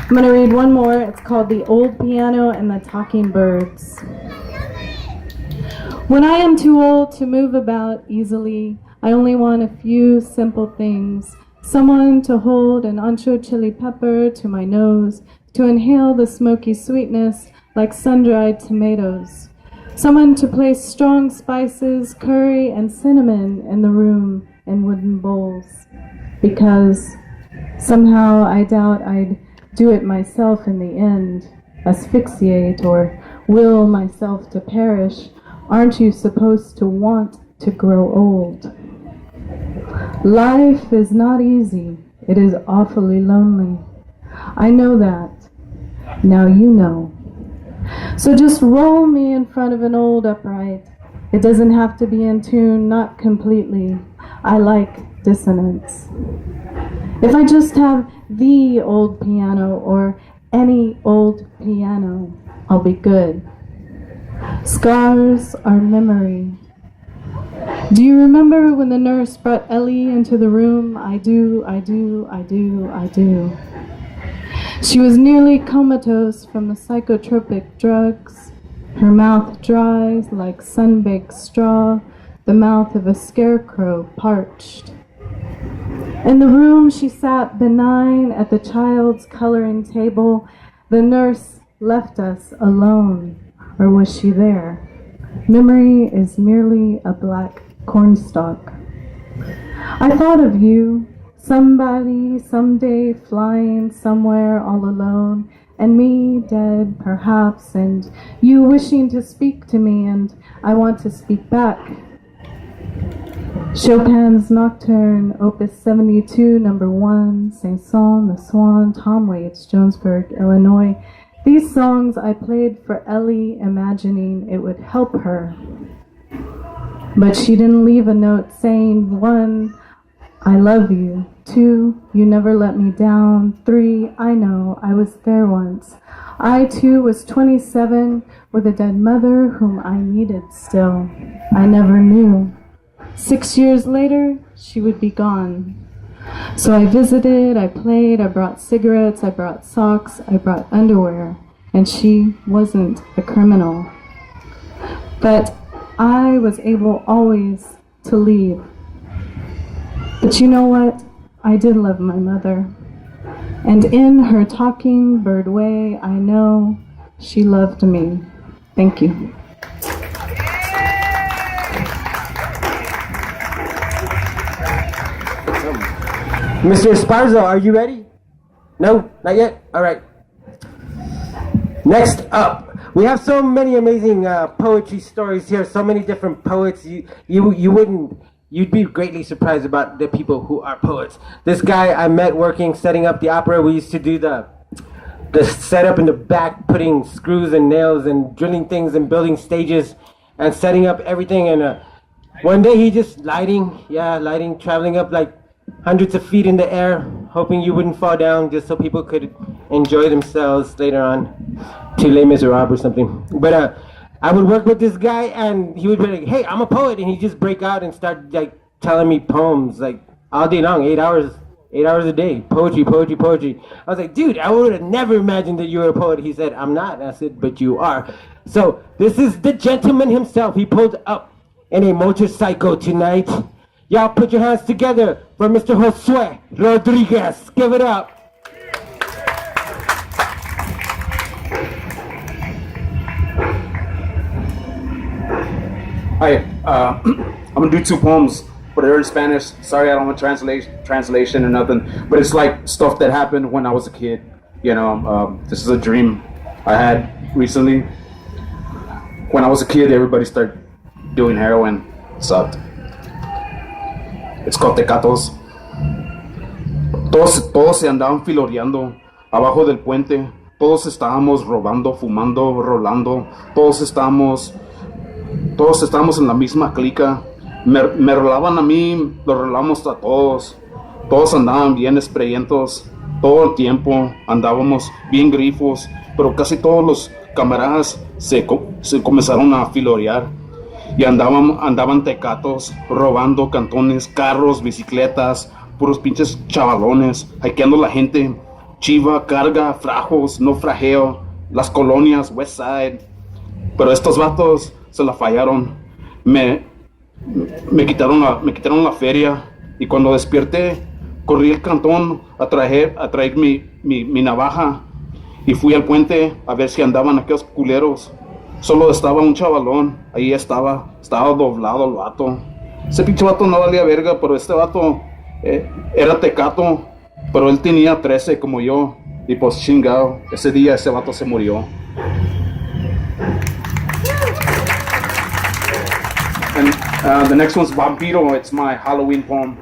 I'm going to read one more. It's called The Old Piano and the Talking Birds. When I am too old to move about easily, I only want a few simple things. Someone to hold an ancho chili pepper to my nose, to inhale the smoky sweetness like sun-dried tomatoes. Someone to place strong spices, curry, and cinnamon in the room in wooden bowls. Because somehow I doubt I'd do it myself in the end, asphyxiate or will myself to perish. Aren't you supposed to want to grow old? Life is not easy. It is awfully lonely. I know that. Now you know. So just roll me in front of an old upright. It doesn't have to be in tune, not completely. I like dissonance. If I just have the old piano or any old piano, I'll be good. Scars are memory. Do you remember when the nurse brought Ellie into the room? I do. She was nearly comatose from the psychotropic drugs. Her mouth dry like sun-baked straw, the mouth of a scarecrow parched. In the room she sat benign at the child's coloring table. The nurse left us alone. Or was she there? Memory is merely a black cornstalk. I thought of you, somebody, someday flying somewhere all alone, and me dead, perhaps, and you wishing to speak to me, and I want to speak back. Chopin's Nocturne, Opus 72, number 1, Saint-Saëns, The Swan, Tom Waits, Jonesburg, Illinois. These songs I played for Ellie, imagining it would help her. But she didn't leave a note saying, 1, I love you. 2, you never let me down. 3, I know, I was there once. I too was 27 with a dead mother whom I needed still. I never knew. 6 years later, she would be gone. So I visited, I played, I brought cigarettes, I brought socks, I brought underwear, and she wasn't a criminal. But I was able always to leave. But you know what? I did love my mother. And in her talking bird way, I know she loved me. Thank you. Mr. Esparzo, are you ready? No, not yet? All right. Next up, we have so many amazing poetry stories here, so many different poets. You'd be greatly surprised about the people who are poets. This guy I met working, setting up the opera. We used to do the setup in the back, putting screws and nails and drilling things and building stages and setting up everything. And one day he just lighting, traveling up like hundreds of feet in the air, hoping you wouldn't fall down, just so people could enjoy themselves later on to Les Miserables or something. But I would work with this guy, and he would be like, "Hey, I'm a poet," and he'd just break out and start like telling me poems like all day long, 8 hours a day, poetry. I was like, "Dude, I would have never imagined that you were a poet." He said, "I'm not." I said, "But you are." So this is the gentleman himself. He pulled up in a motorcycle tonight. Y'all put your hands together for Mr. Josue Rodriguez. Give it up. Hi, I'm gonna do 2 poems, but they're in Spanish. Sorry, I don't want translation or nothing, but it's like stuff that happened when I was a kid. You know, this is a dream I had recently. When I was a kid, everybody started doing heroin. It sucked. It's called Tecatos. Todos se andaban filoreando abajo del puente. Todos estábamos robando, fumando, rolando. Todos estábamos en la misma clica. Me rolaban a mí, lo rolamos a todos. Todos andaban bien espreentos. Todo el tiempo andábamos bien grifos. Pero casi todos los camaradas se comenzaron a filorear. Y andaban tecatos, robando cantones, carros, bicicletas, puros pinches chavalones, hackeando la gente. Chiva, carga, frajos, no frajeo, las colonias, West Side. Pero estos vatos se la fallaron. Me quitaron la feria. Y cuando desperté, corrí el cantón a traer mi navaja. Y fui al puente a ver si andaban aquellos culeros. Solo estaba un chavalón, ahí estaba doblado el vato. Ese pinche vato no valía verga, pero este vato era tecato, pero él tenía 13 como yo. Y pues chingado, ese día ese vato se murió. And the next one's Vampiro, it's my Halloween poem.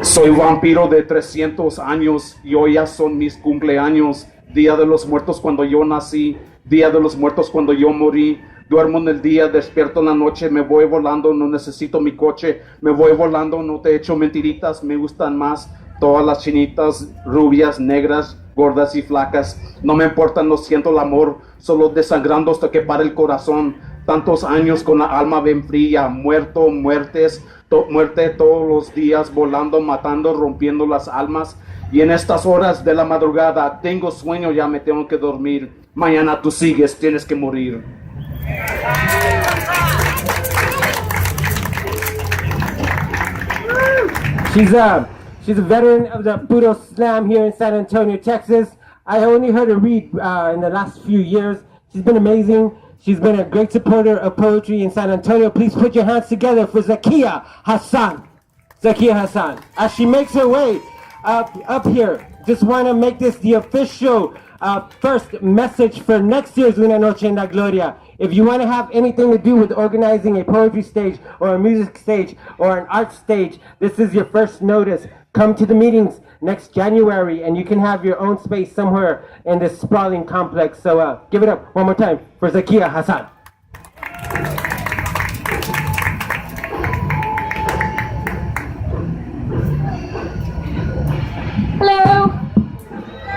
Soy vampiro de 300 años y hoy ya son mis cumpleaños. Día de los muertos cuando yo nací, día de los muertos cuando yo morí. Duermo en el día, despierto en la noche, me voy volando, no necesito mi coche. Me voy volando, no te echo mentiritas, me gustan más todas las chinitas, rubias, negras, gordas y flacas. No me importan, no siento el amor, solo desangrando hasta que pare el corazón. Tantos años con la alma bien fría, muerte todos los días, volando, matando, rompiendo las almas. Y en estas horas de la madrugada tengo sueño, ya me tengo que dormir. Mañana tú sigues, tienes que morir. She's a veteran of the Puro Slam here in San Antonio, Texas. I only heard her read in the last few years. She's been amazing. She's been a great supporter of poetry in San Antonio. Please put your hands together for Zakia Hassan. Zakia Hassan. As she makes her way up here, just want to make this the official first message for next year's Una Noche en la Gloria. If you want to have anything to do with organizing a poetry stage or a music stage or an art stage, this is your first notice. Come to the meetings next January and you can have your own space somewhere in this sprawling complex. So give it up one more time for Zakia Hassan. Hello.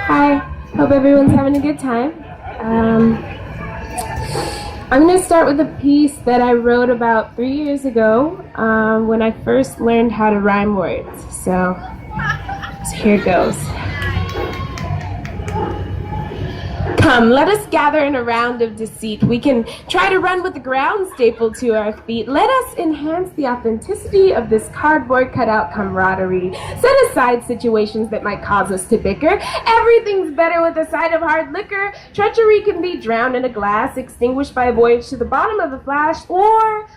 Hi. Hope everyone's having a good time. I'm going to start with a piece that I wrote about 3 years ago when I first learned how to rhyme words. So here it goes. Come, let us gather in a round of deceit. We can try to run with the ground stapled to our feet. Let us enhance the authenticity of this cardboard cutout camaraderie. Set aside situations that might cause us to bicker. Everything's better with a side of hard liquor. Treachery can be drowned in a glass, extinguished by a voyage to the bottom of the flash, or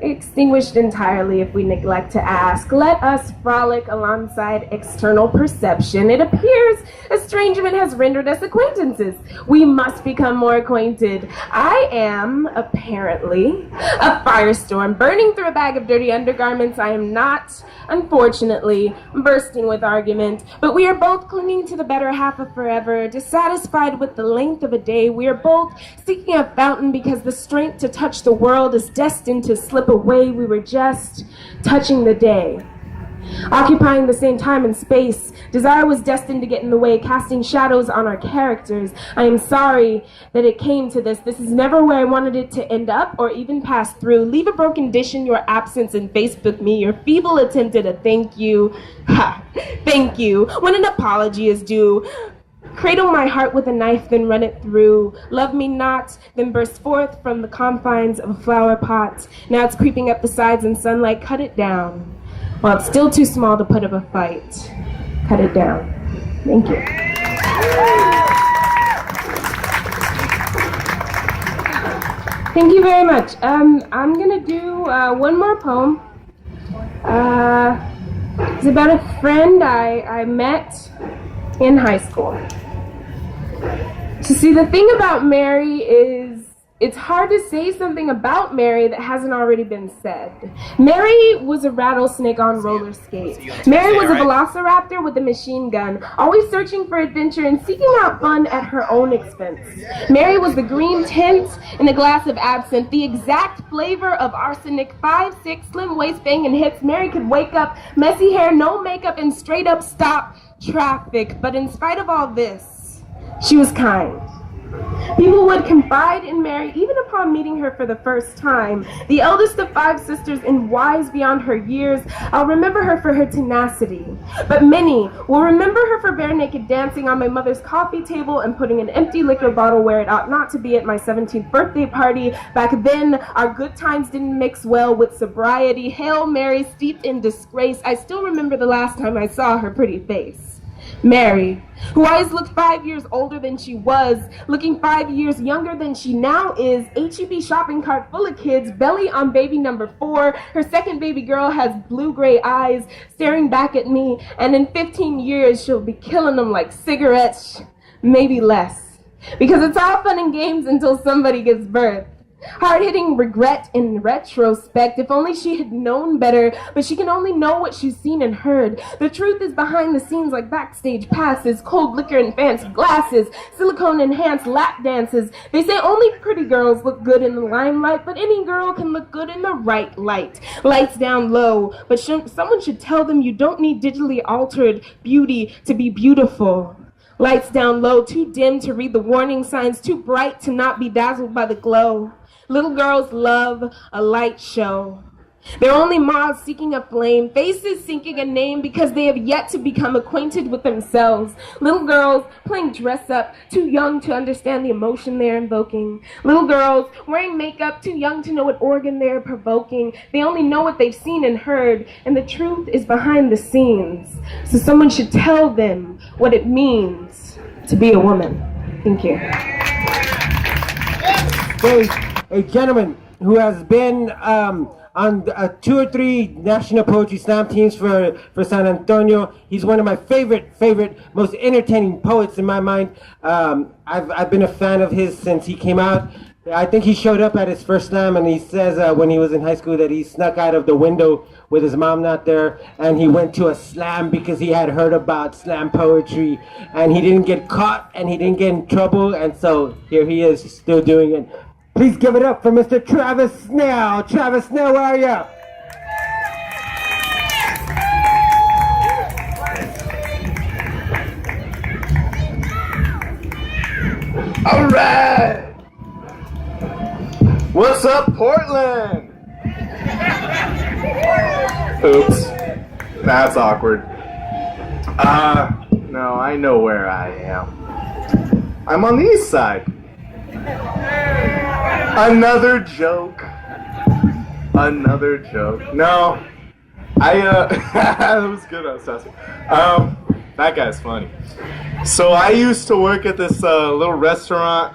extinguished entirely if we neglect to ask. Let us frolic alongside external perception. It appears estrangement has rendered us acquaintances. We must become more acquainted. I am, apparently, a firestorm burning through a bag of dirty undergarments. I am not, unfortunately, bursting with argument, but we are both clinging to the better half of forever, dissatisfied with the length of a day. We are both seeking a fountain because the strength to touch the world is destined to slip away. We were just touching the day, occupying the same time and space. Desire was destined to get in the way, casting shadows on our characters. I am sorry that it came to this. This is never where I wanted it to end up or even pass through. Leave a broken dish in your absence and Facebook me your feeble attempt at a thank you. Ha! Thank you. When an apology is due. Cradle my heart with a knife, then run it through. Love me not, then burst forth from the confines of a flower pot. Now it's creeping up the sides in sunlight. Cut it down. While it's still too small to put up a fight. Cut it down. Thank you. Thank you very much. I'm gonna do one more poem. It's about a friend I met in high school. So see, the thing about Mary is it's hard to say something about Mary that hasn't already been said. Mary was a rattlesnake on roller skates. Mary was a velociraptor with a machine gun, always searching for adventure and seeking out fun at her own expense. Mary was the green tint in a glass of absinthe, the exact flavor of arsenic, 5'6", slim waist, banging hips. Mary could wake up, messy hair, no makeup, and straight up stop traffic. But in spite of all this, she was kind. People would confide in Mary even upon meeting her for the first time. The eldest of 5 sisters and wise beyond her years, I'll remember her for her tenacity. But many will remember her for bare naked dancing on my mother's coffee table and putting an empty liquor bottle where it ought not to be at my 17th birthday party. Back then, our good times didn't mix well with sobriety. Hail Mary steeped in disgrace. I still remember the last time I saw her pretty face. Mary, who always looked 5 years older than she was, looking 5 years younger than she now is, H-E-B shopping cart full of kids, belly on baby number 4, her second baby girl has blue-gray eyes, staring back at me, and in 15 years she'll be killing them like cigarettes, maybe less. Because it's all fun and games until somebody gives birth. Hard-hitting regret in retrospect. If only she had known better, but she can only know what she's seen and heard. The truth is behind the scenes, like backstage passes, cold liquor and fancy glasses, silicone-enhanced lap dances. They say only pretty girls look good in the limelight, but any girl can look good in the right light. Lights down low, but someone should tell them you don't need digitally altered beauty to be beautiful. Lights down low, too dim to read the warning signs, too bright to not be dazzled by the glow. Little girls love a light show. They're only moths seeking a flame, faces seeking a name because they have yet to become acquainted with themselves. Little girls playing dress up, too young to understand the emotion they're invoking. Little girls wearing makeup, too young to know what organ they're provoking. They only know what they've seen and heard, and the truth is behind the scenes. So someone should tell them what it means to be a woman. Thank you. There's a gentleman who has been on 2 or 3 national poetry slam teams for San Antonio. He's one of my favorite, most entertaining poets in my mind. I've been a fan of his since he came out. I think he showed up at his first slam, and he says when he was in high school that he snuck out of the window with his mom not there, and he went to a slam because he had heard about slam poetry, and he didn't get caught, and he didn't get in trouble, and so here he is still doing it. Please give it up for Mr. Travis Snell. Travis Snell, where are you? All right. What's up, Portland? Oops. That's awkward. No, I know where I am. I'm on the east side. Another joke. No, that was good, Anastasia. That guy's funny. So I used to work at this little restaurant.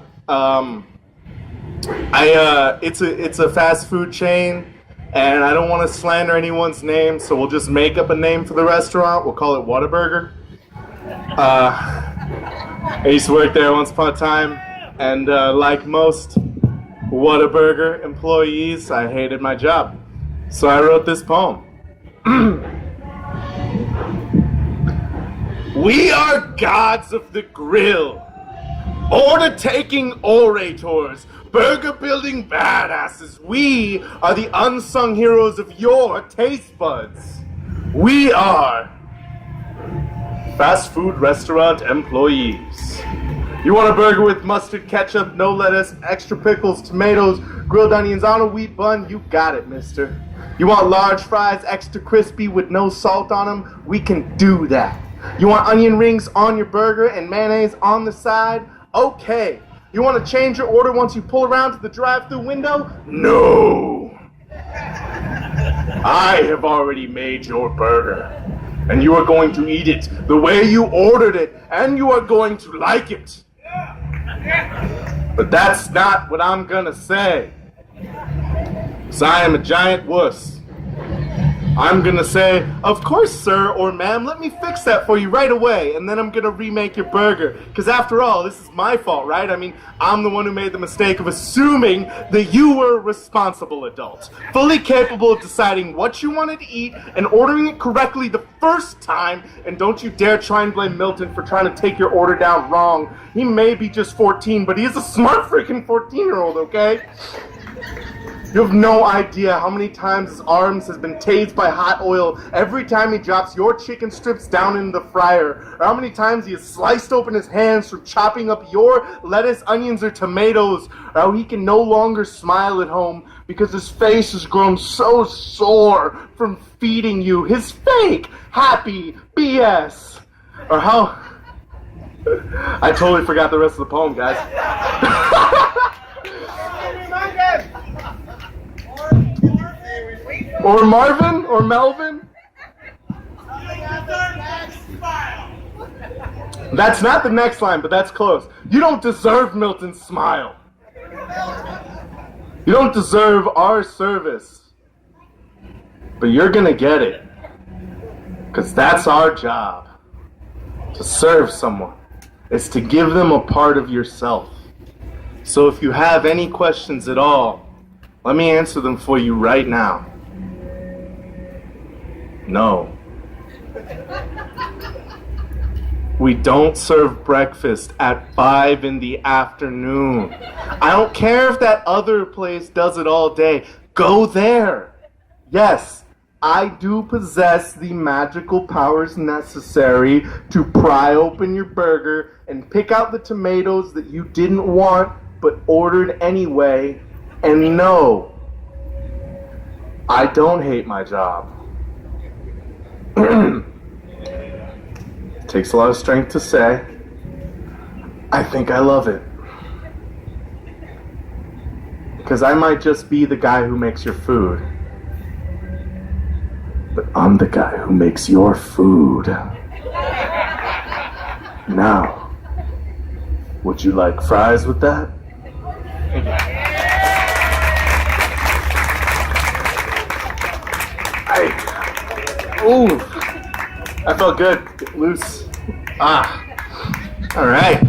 It's a fast food chain, and I don't want to slander anyone's name, so we'll just make up a name for the restaurant. We'll call it Whataburger. I used to work there once upon a time, and like most Whataburger employees, I hated my job. So I wrote this poem. We are gods of the grill, order-taking orators, burger-building badasses. We are the unsung heroes of your taste buds. We are fast food restaurant employees. You want a burger with mustard, ketchup, no lettuce, extra pickles, tomatoes, grilled onions on a wheat bun? You got it, mister. You want large fries, extra crispy with no salt on them? We can do that. You want onion rings on your burger and mayonnaise on the side? Okay. You want to change your order once you pull around to the drive-thru window? No. I have already made your burger, and you are going to eat it the way you ordered it, and you are going to like it. But that's not what I'm gonna say. 'Cause I am a giant wuss. I'm gonna say, of course, sir or ma'am, let me fix that for you right away, and then I'm gonna remake your burger. Because after all, this is my fault, right? I mean, I'm the one who made the mistake of assuming that you were a responsible adult, fully capable of deciding what you wanted to eat and ordering it correctly the first time, and don't you dare try and blame Milton for trying to take your order down wrong. He may be just 14, but he is a smart freaking 14-year-old, okay? You have no idea how many times his arms has been tased by hot oil every time he drops your chicken strips down in the fryer, or how many times he has sliced open his hands from chopping up your lettuce, onions, or tomatoes, or how he can no longer smile at home because his face has grown so sore from feeding you his fake, happy BS. Or how... I totally forgot the rest of the poem, guys. Or Marvin? Or Melvin? That's not the next line, but that's close. You don't deserve Milton's smile. You don't deserve our service. But you're gonna get it. Because that's our job. To serve someone. Is to give them a part of yourself. So if you have any questions at all, let me answer them for you right now. No. We don't serve breakfast at 5 in the afternoon. I don't care if that other place does it all day. Go there. Yes, I do possess the magical powers necessary to pry open your burger and pick out the tomatoes that you didn't want but ordered anyway. And no, I don't hate my job. Takes a lot of strength to say. I think I love it. Because I might just be the guy who makes your food. But I'm the guy who makes your food. Now, would you like fries with that? Ooh, that felt good. Get loose. All right.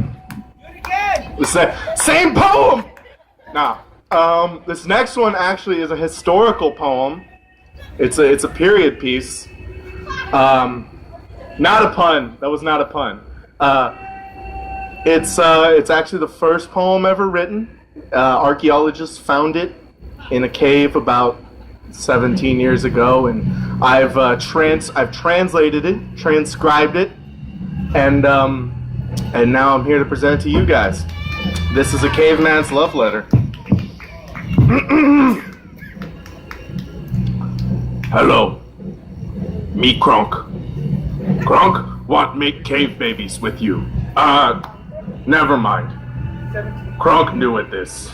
The same poem. Now, this next one actually is a historical poem. It's a period piece. Not a pun. That was not a pun. It's actually the first poem ever written. Archaeologists found it in a cave about 17 years ago, and I've translated it, transcribed it, and now I'm here to present it to you guys. This is a caveman's love letter. Hello, me Kronk. Kronk want make cave babies with you. Never mind. Kronk knew at this.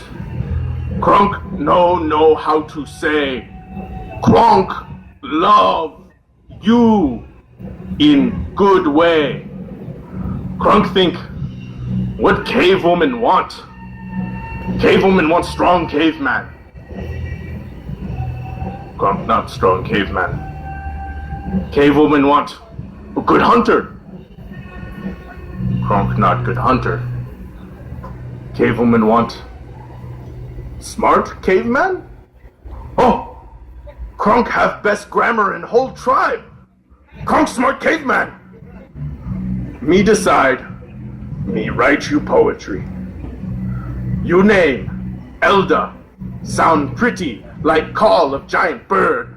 Kronk know how to say Kronk love you in good way. Kronk think, what cave woman want? Cave woman want strong caveman. Kronk not strong caveman. Cave woman want a good hunter. Kronk not good hunter. Cave woman want smart caveman? Oh! Kronk have best grammar in whole tribe. Kronk smart caveman. Me decide. Me write you poetry. You name Elda. Sound pretty like call of giant bird.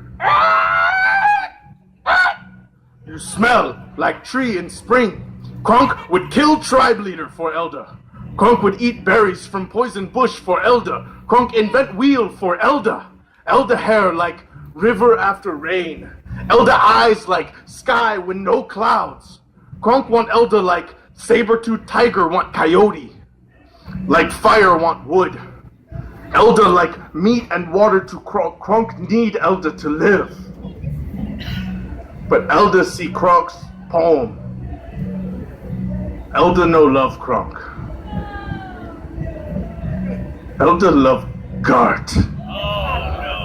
You smell like tree in spring. Kronk would kill tribe leader for Elda. Kronk would eat berries from poison bush for Elda. Kronk invent wheel for Elda. Elda hair like river after rain. Elda eyes like sky with no clouds. Kronk want Elda like saber-tooth tiger want coyote. Like fire want wood. Elda like meat and water to Kronk. Kronk need Elda to live. But Elda see Kronk's poem. Elda no love Kronk. Elda love Gart.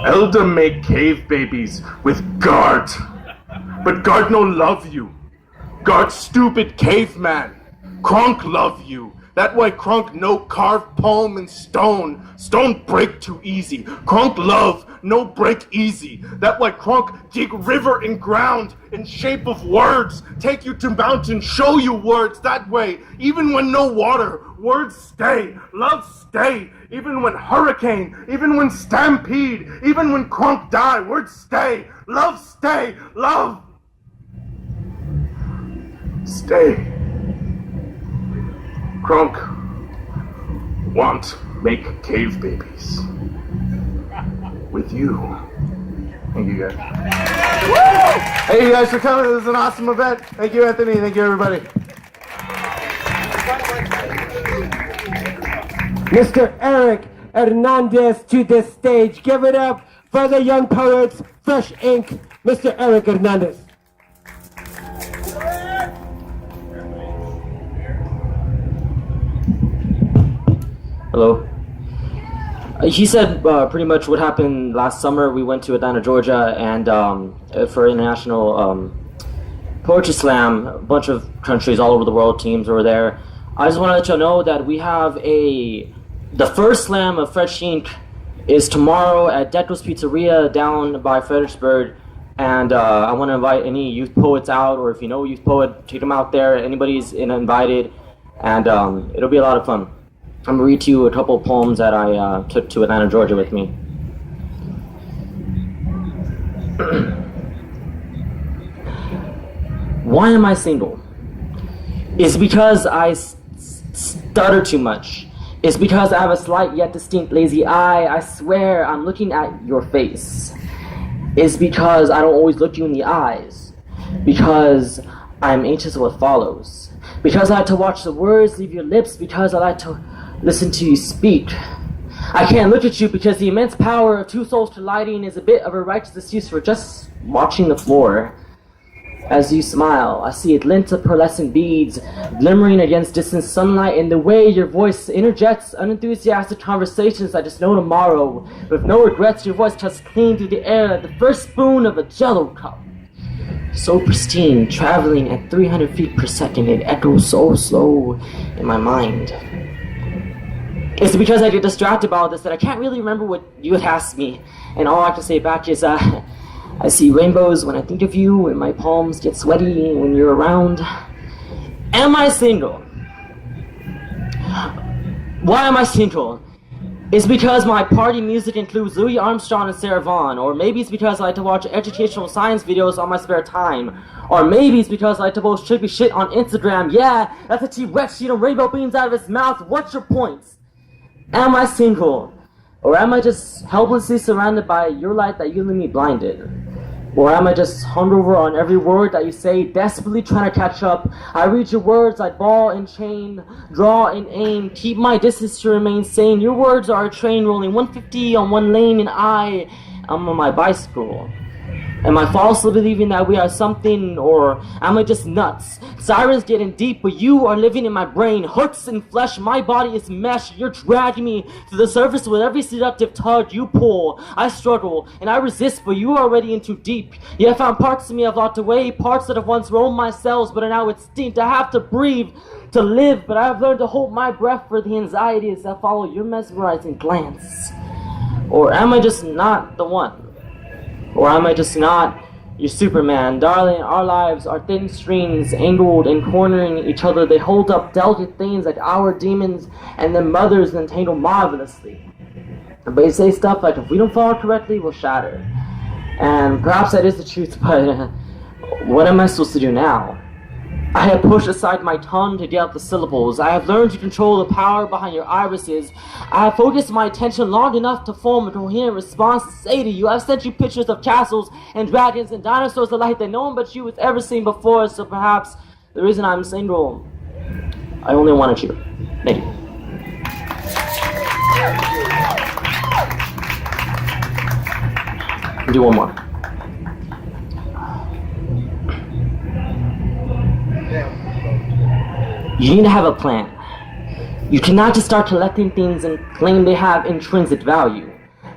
Elder make cave babies with guard. But guard no love you. Guard stupid caveman. Kronk love you. That why Kronk no carve poem in stone. Stone break too easy. Kronk love no break easy. That why Kronk dig river in ground in shape of words. Take you to mountain, show you words that way. Even when no water, words stay. Love stay. Even when hurricane, even when stampede, even when Kronk die, words stay. Love stay. Love stay. Kronk want make cave babies with you. Thank you guys. Hey, you guys for coming. This is an awesome event. Thank you, Anthony. Thank you, everybody. Mr. Eric Hernandez to the stage. Give it up for the young poets, Fresh Ink, Mr. Eric Hernandez. Hello. He said pretty much what happened last summer. We went to Atlanta, Georgia, and for international poetry slam, a bunch of countries all over the world, teams were there. I just want to let you know that we have the first slam of Fresh Ink is tomorrow at Decro's Pizzeria down by Fredericksburg, and I want to invite any youth poets out, or if you know a youth poet, take them out there. Anybody's invited, and it'll be a lot of fun. I'm going to read to you a couple of poems that I took to Atlanta, Georgia with me. Why am I single? It's because I stutter too much. It's because I have a slight yet distinct lazy eye. I swear I'm looking at your face. It's because I don't always look you in the eyes. Because I'm anxious of what follows. Because I like to watch the words leave your lips. Because I like to listen to you speak. I can't look at you because the immense power of two souls colliding is a bit of a righteous excuse for just watching the floor. As you smile, I see a glint of pearlescent beads glimmering against distant sunlight, and the way your voice interjects unenthusiastic conversations I just know tomorrow. With no regrets, your voice cuts clean through the air like the first spoon of a Jell-O cup. So pristine, traveling at 300 feet per second, it echoes so slow in my mind. It's because I get distracted by all this that I can't really remember what you had asked me, and all I can say back is, I see rainbows when I think of you, and my palms get sweaty when you're around. Am I single? Why am I single? It's because my party music includes Louis Armstrong and Sarah Vaughan, or maybe it's because I like to watch educational science videos on my spare time, or maybe it's because I like to post trippy shit on Instagram. Yeah, that's a T-Rex shooting rainbow beams out of his mouth. What's your points? Am I single? Or am I just helplessly surrounded by your light that you leave me blinded? Or am I just hungover on every word that you say, desperately trying to catch up? I read your words like ball and chain, draw and aim, keep my distance to remain sane. Your words are a train rolling 150 on one lane, and I'm on my bicycle. Am I falsely believing that we are something, or am I just nuts? Sirens getting deep, but you are living in my brain. Hooks in flesh, my body is mesh. You're dragging me to the surface with every seductive tug you pull. I struggle, and I resist, but you are already in too deep. Yet I found parts of me I've locked away, parts that have once roamed my cells, but are now extinct. I have to breathe to live, but I have learned to hold my breath for the anxieties that follow your mesmerizing glance. Or am I just not the one? Or am I just not your Superman? Darling, our lives are thin strings, angled and cornering each other. They hold up delicate things like our demons and their mothers entangle marvelously. But they say stuff like, if we don't fall correctly, we'll shatter. And perhaps that is the truth, but what am I supposed to do now? I have pushed aside my tongue to get out the syllables. I have learned to control the power behind your irises. I have focused my attention long enough to form a coherent response to say to you. I've sent you pictures of castles and dragons and dinosaurs alike that no one but you has ever seen before, so perhaps the reason I'm single, I only wanted you. Thank you. Do one more. You need to have a plan. You cannot just start collecting things and claim they have intrinsic value.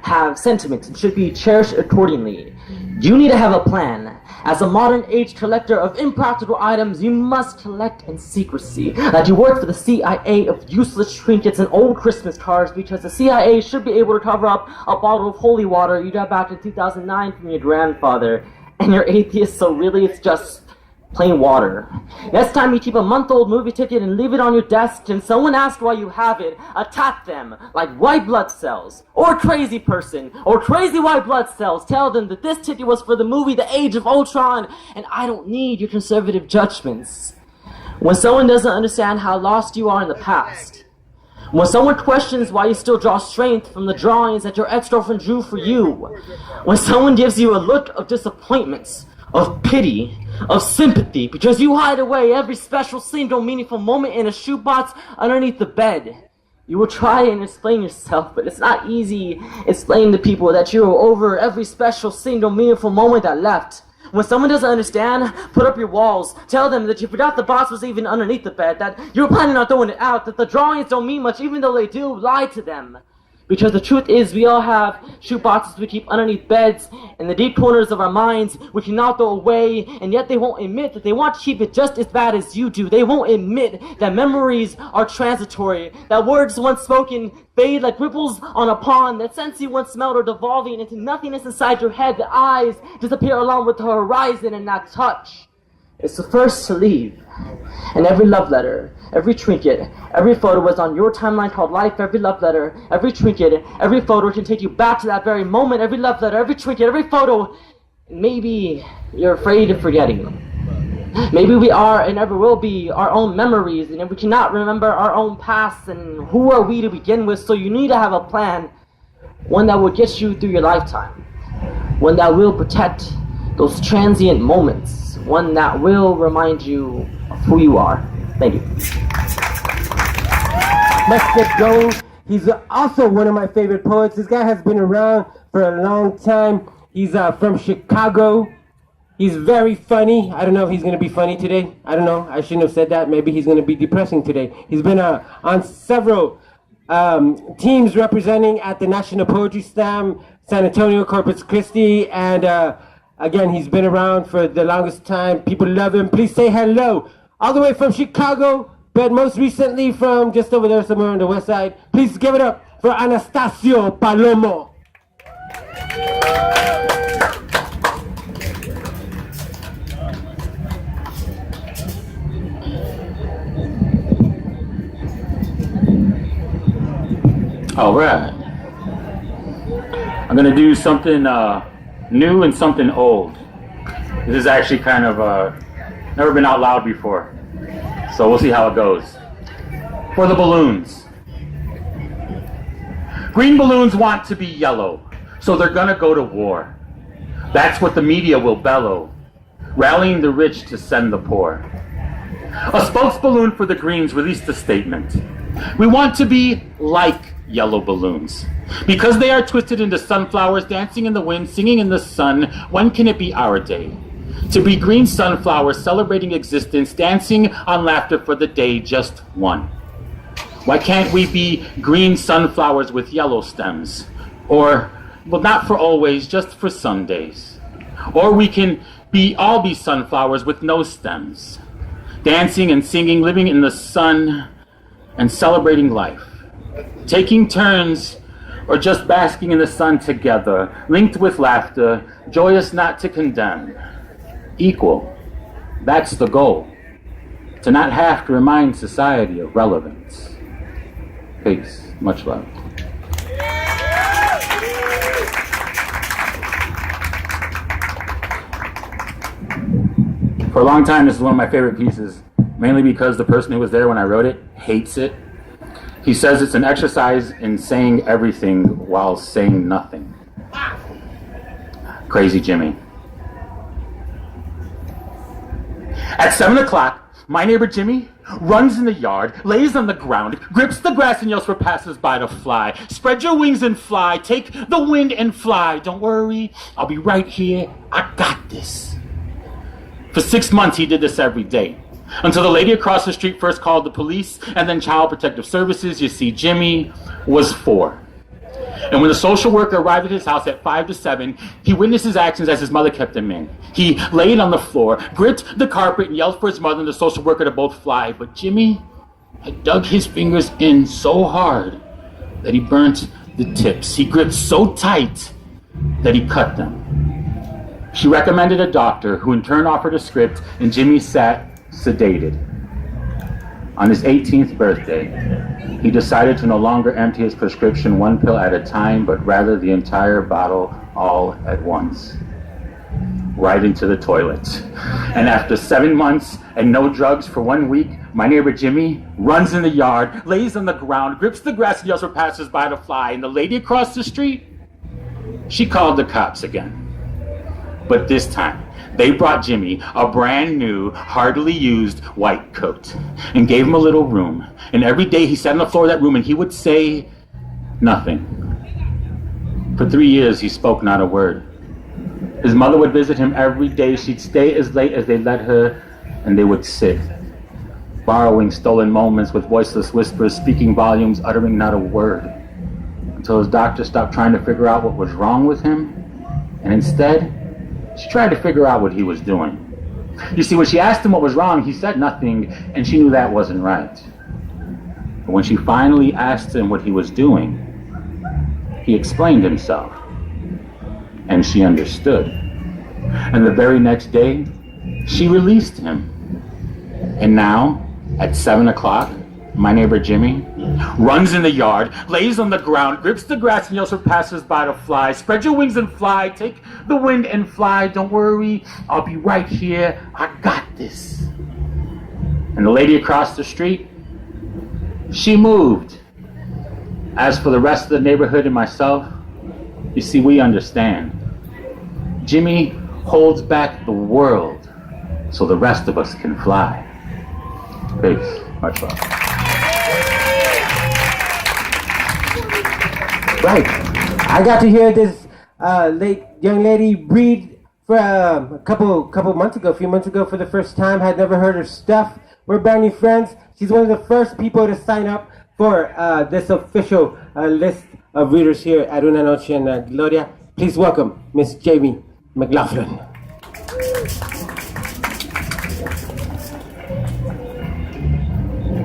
have sentiments and should be cherished accordingly. You need to have a plan. As a modern age collector of impractical items, you must collect in secrecy. That you work for the CIA of useless trinkets and old Christmas cards because the CIA should be able to cover up a bottle of holy water you got back in 2009 from your grandfather. And you're atheist, so really it's just plain water. Next time you keep a month-old movie ticket and leave it on your desk and someone asks why you have it, attack them like white blood cells, or crazy person, or crazy white blood cells. Tell them that this ticket was for the movie The Age of Ultron and I don't need your conservative judgments. When someone doesn't understand how lost you are in the past, when someone questions why you still draw strength from the drawings that your ex-girlfriend drew for you, when someone gives you a look of disappointments, of pity, of sympathy, because you hide away every special, single, meaningful moment in a shoebox underneath the bed. You will try and explain yourself, but it's not easy explaining to people that you're over every special, single, meaningful moment that left. When someone doesn't understand, put up your walls. Tell them that you forgot the box was even underneath the bed, that you were planning on throwing it out, that the drawings don't mean much, even though they do. Lie to them. Because the truth is, we all have shoe boxes we keep underneath beds, in the deep corners of our minds, we cannot throw away, and yet they won't admit that they want to keep it just as bad as you do. They won't admit that memories are transitory, that words once spoken fade like ripples on a pond, that scents you once smelled are devolving into nothingness inside your head, the eyes disappear along with the horizon, and that touch is the first to leave. And every love letter, every trinket, every photo was on your timeline called life. Every love letter, every trinket, every photo can take you back to that very moment. Every love letter, every trinket, every photo. Maybe you're afraid of forgetting. Maybe we are and never will be our own memories, and if we cannot remember our own past, and who are we to begin with? So you need to have a plan, one that will get you through your lifetime, one that will protect those transient moments, one that will remind you of who you are. Thank you. Let's get going. He's also one of my favorite poets. This guy has been around for a long time. He's from Chicago. He's very funny. I don't know if he's going to be funny today. I don't know. I shouldn't have said that. Maybe he's going to be depressing today. He's been on several teams representing at the National Poetry Slam, San Antonio, Corpus Christi, and again, he's been around for the longest time. People love him. Please say hello. All the way from Chicago, but most recently from just over there somewhere on the west side. Please give it up for Anastasio Palomo. All right. I'm going to do something new and something old. This is actually kind of never been out loud before, so we'll see how it goes. For the balloons. Green balloons want to be yellow, so they're gonna go to war. That's what the media will bellow, rallying the rich to send the poor. A spokesballoon for the Greens released a statement. We want to be like yellow balloons. Because they are twisted into sunflowers, dancing in the wind, singing in the sun, when can it be our day? To be green sunflowers, celebrating existence, dancing on laughter for the day, just one. Why can't we be green sunflowers with yellow stems? Or, well, not for always, just for some days. Or we can all be sunflowers with no stems, dancing and singing, living in the sun, and celebrating life. Taking turns, or just basking in the sun together, linked with laughter, joyous not to condemn. Equal. That's the goal. To not have to remind society of relevance. Peace. Much love. For a long time, this is one of my favorite pieces, mainly because the person who was there when I wrote it hates it. He says it's an exercise in saying everything while saying nothing. Crazy Jimmy. At 7 o'clock, my neighbor Jimmy runs in the yard, lays on the ground, grips the grass and yells for passers-by to fly. Spread your wings and fly, take the wind and fly. Don't worry, I'll be right here, I got this. For 6 months he did this every day, until the lady across the street first called the police and then Child Protective Services. You see, Jimmy was 4. And when the social worker arrived at his house at 5 to 7, he witnessed his actions as his mother kept him in. He laid on the floor, gripped the carpet, and yelled for his mother and the social worker to both fly. But Jimmy had dug his fingers in so hard that he burnt the tips. He gripped so tight that he cut them. She recommended a doctor, who in turn offered a script, and Jimmy sat sedated. On his 18th birthday, he decided to no longer empty his prescription one pill at a time, but rather the entire bottle all at once, right into the toilet. And after 7 months and no drugs for 1 week, my neighbor Jimmy runs in the yard, lays on the ground, grips the grass and yells for passers-by to fly. And the lady across the street, she called the cops again. But this time, they brought Jimmy a brand new, hardly used white coat and gave him a little room. And every day he sat on the floor of that room and he would say nothing. For 3 years, he spoke not a word. His mother would visit him every day. She'd stay as late as they let her, and they would sit, borrowing stolen moments with voiceless whispers, speaking volumes, uttering not a word, until his doctor stopped trying to figure out what was wrong with him, and instead, she tried to figure out what he was doing. You see, when she asked him what was wrong, he said nothing, and she knew that wasn't right. But when she finally asked him what he was doing, he explained himself, and she understood. And the very next day, she released him. And now, at 7 o'clock, my neighbor Jimmy runs in the yard, lays on the ground, grips the grass and yells for passers-by to fly. Spread your wings and fly, take the wind and fly. Don't worry, I'll be right here. I got this. And the lady across the street, she moved. As for the rest of the neighborhood and myself, you see, we understand. Jimmy holds back the world so the rest of us can fly. Peace. Much love. Right. I got to hear this young lady read for a few months ago for the first time. Had never heard her stuff. We're brand new friends. She's one of the first people to sign up for this official list of readers here at Una Noche and Gloria. Please welcome Miss Jamie McLaughlin.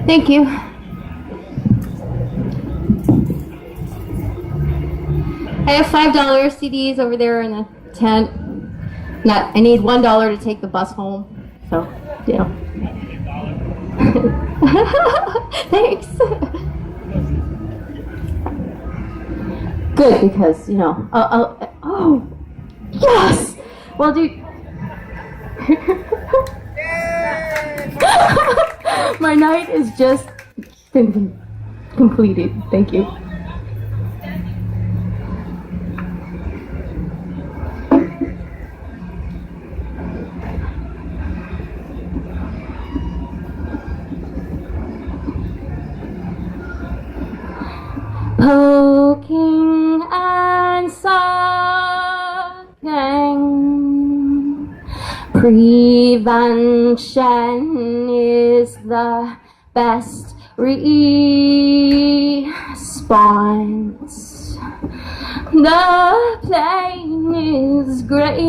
Thank you. I have $5 CDs over there in the tent. I need $1 to take the bus home. So, yeah. Thanks. Good, because, oh, yes! Well, dude. My night is just completed. Thank you. Poking and sucking. Prevention is the best response. The plane is green,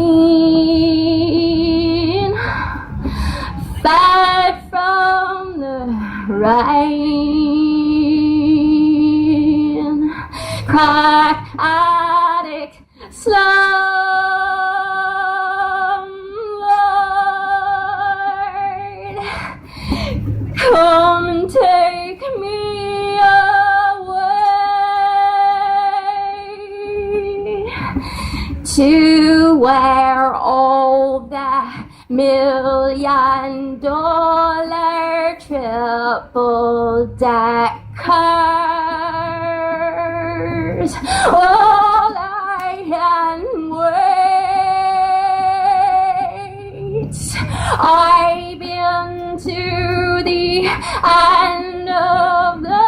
fed from the rain. Crack addict, slumlord, come and take me away to where all the $1,000,000 triple deckers. All I can wait. I've been to the end of the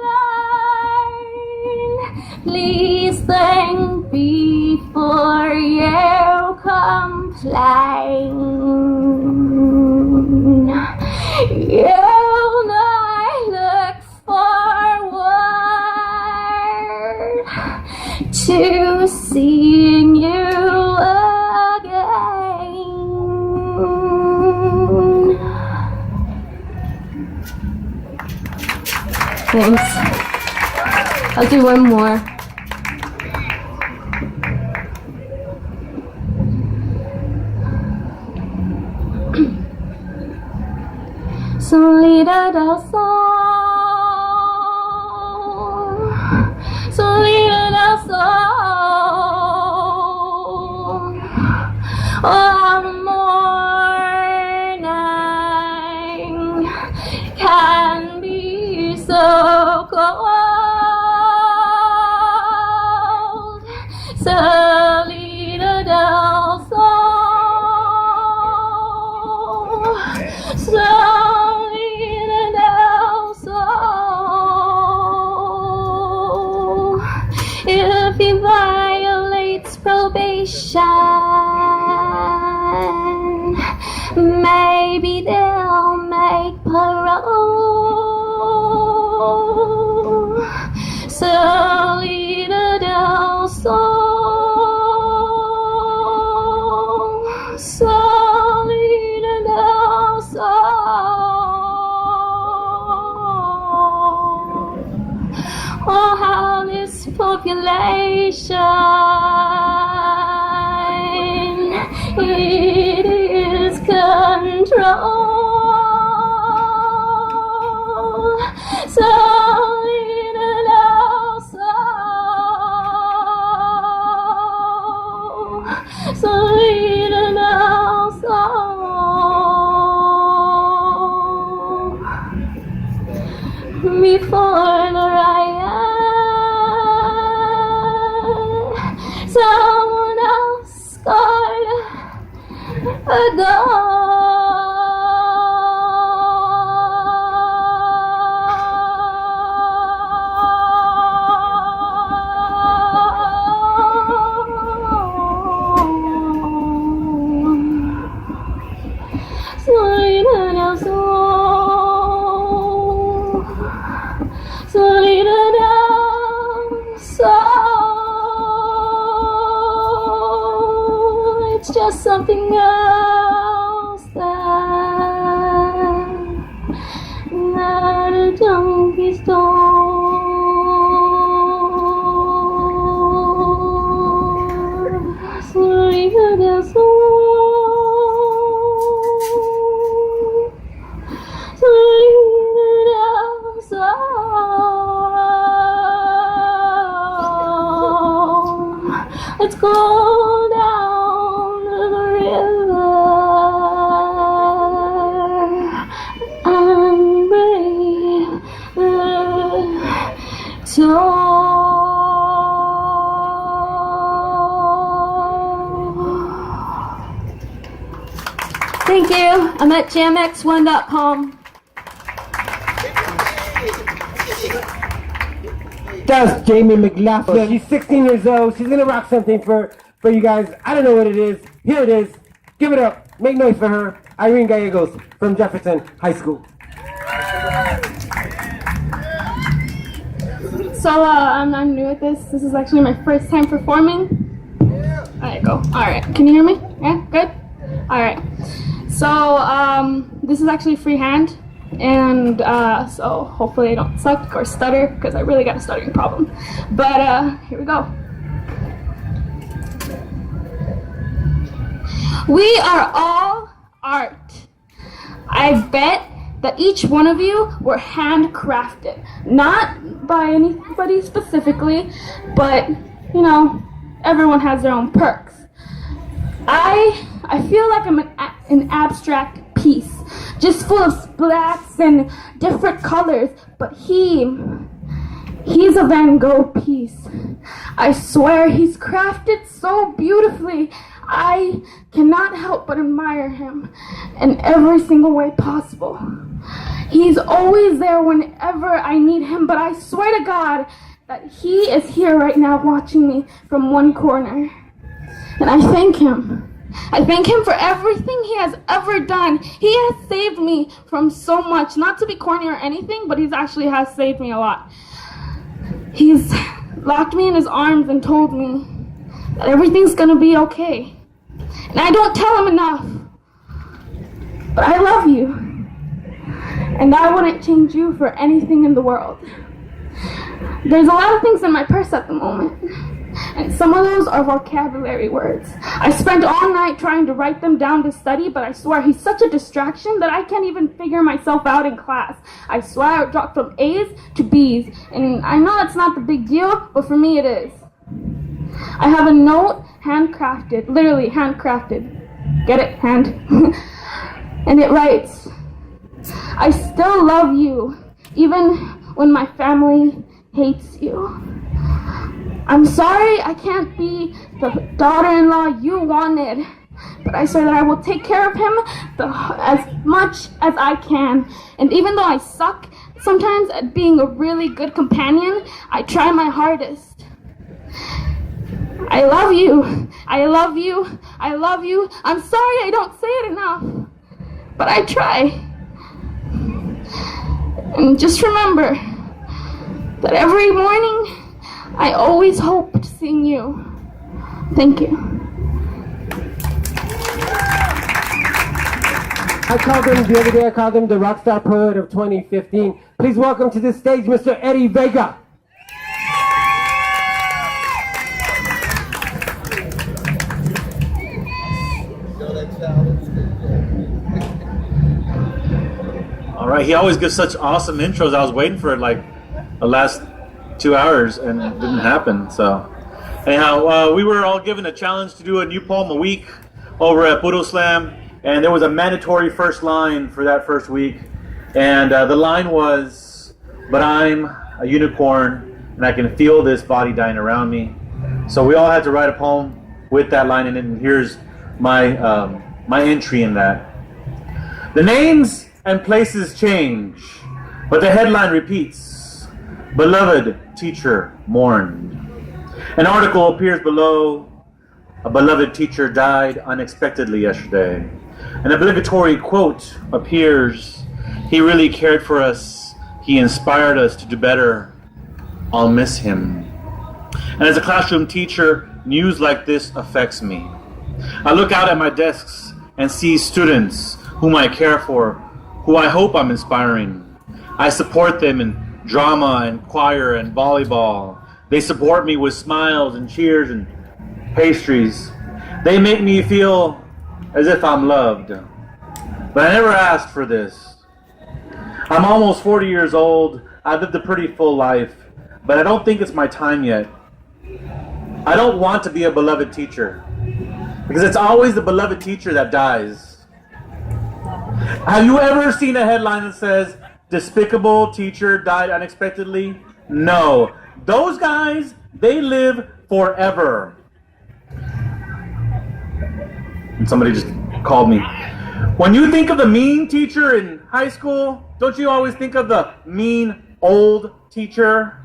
line. Please think before you complain. You and I look for one to seeing you again. Thanks. I'll do one more. Salida del sol, salida del sol. Oh, the morning can be so cold. Salida del sol. Salida del sol. If he violates probation, maybe they'll make parole. Salida del sol. Salida del sol. Oh, how this population, it is control. Salida del sol. Salida del sol. Before the riot, someone else scored a Salida del sol. Salida del sol. It's just something else that a junkie stole. Salida del sol. Let's go down to the river and breathe the toll. Thank you. I'm at jamx1.com. That's Jamie McLaughlin. She's 16 years old. She's gonna rock something for you guys. I don't know what it is. Here it is. Give it up. Make noise for her. Irene Gallegos from Jefferson High School. So I'm new at this. This is actually my first time performing. Alright, go. Alright, can you hear me? Yeah, good? Alright. So this is actually freehand. And so hopefully I don't suck or stutter because I really got a stuttering problem. But here we go. We are all art. I bet that each one of you were handcrafted. Not by anybody specifically, but you know, everyone has their own perks. I feel like I'm an abstract piece, just full of splats and different colors, but he's a Van Gogh piece. I swear he's crafted so beautifully. I cannot help but admire him in every single way possible. He's always there whenever I need him, but I swear to God that he is here right now watching me from one corner. And I thank him. I thank him for everything he has ever done. He has saved me from so much. Not to be corny or anything, but he's actually has saved me a lot. He's locked me in his arms and told me that everything's gonna be okay. And I don't tell him enough. But I love you. And I wouldn't change you for anything in the world. There's a lot of things in my purse at the moment. And some of those are vocabulary words. I spent all night trying to write them down to study, but I swear he's such a distraction that I can't even figure myself out in class. I swear I dropped from A's to B's, and I know it's not the big deal, but for me it is. I have a note handcrafted, literally handcrafted. Get it? Hand. And it writes, I still love you, even when my family hates you. I'm sorry I can't be the daughter-in-law you wanted, but I swear that I will take care of him as much as I can. And even though I suck sometimes at being a really good companion, I try my hardest. I love you. I love you. I love you. I'm sorry I don't say it enough, but I try. And just remember that every morning I always hoped seeing you. Thank you. The other day I called him the Rockstar Poet of 2015. Please welcome to the stage Mr. Eddie Vega. All right, he always gives such awesome intros. I was waiting for it like the last 2 hours and it didn't happen. So anyhow, we were all given a challenge to do a new poem a week over at Puro Slam, and there was a mandatory first line for that first week, and the line was, but I'm a unicorn and I can feel this body dying around me. So we all had to write a poem with that line in it, and here's my my entry in that. The names and places change, but the headline repeats. Beloved teacher mourned. An article appears below. A beloved teacher died unexpectedly yesterday. An obligatory quote appears. He really cared for us. He inspired us to do better. I'll miss him. And as a classroom teacher, news like this affects me. I look out at my desks and see students whom I care for, who I hope I'm inspiring. I support them in drama and choir and volleyball. They support me with smiles and cheers and pastries. They make me feel as if I'm loved. But I never asked for this. I'm almost 40 years old. I've lived a pretty full life, but I don't think it's my time yet. I don't want to be a beloved teacher, because it's always the beloved teacher that dies. Have you ever seen a headline that says, despicable teacher died unexpectedly? No. Those guys, they live forever. And somebody just called me. When you think of the mean teacher in high school, don't you always think of the mean old teacher?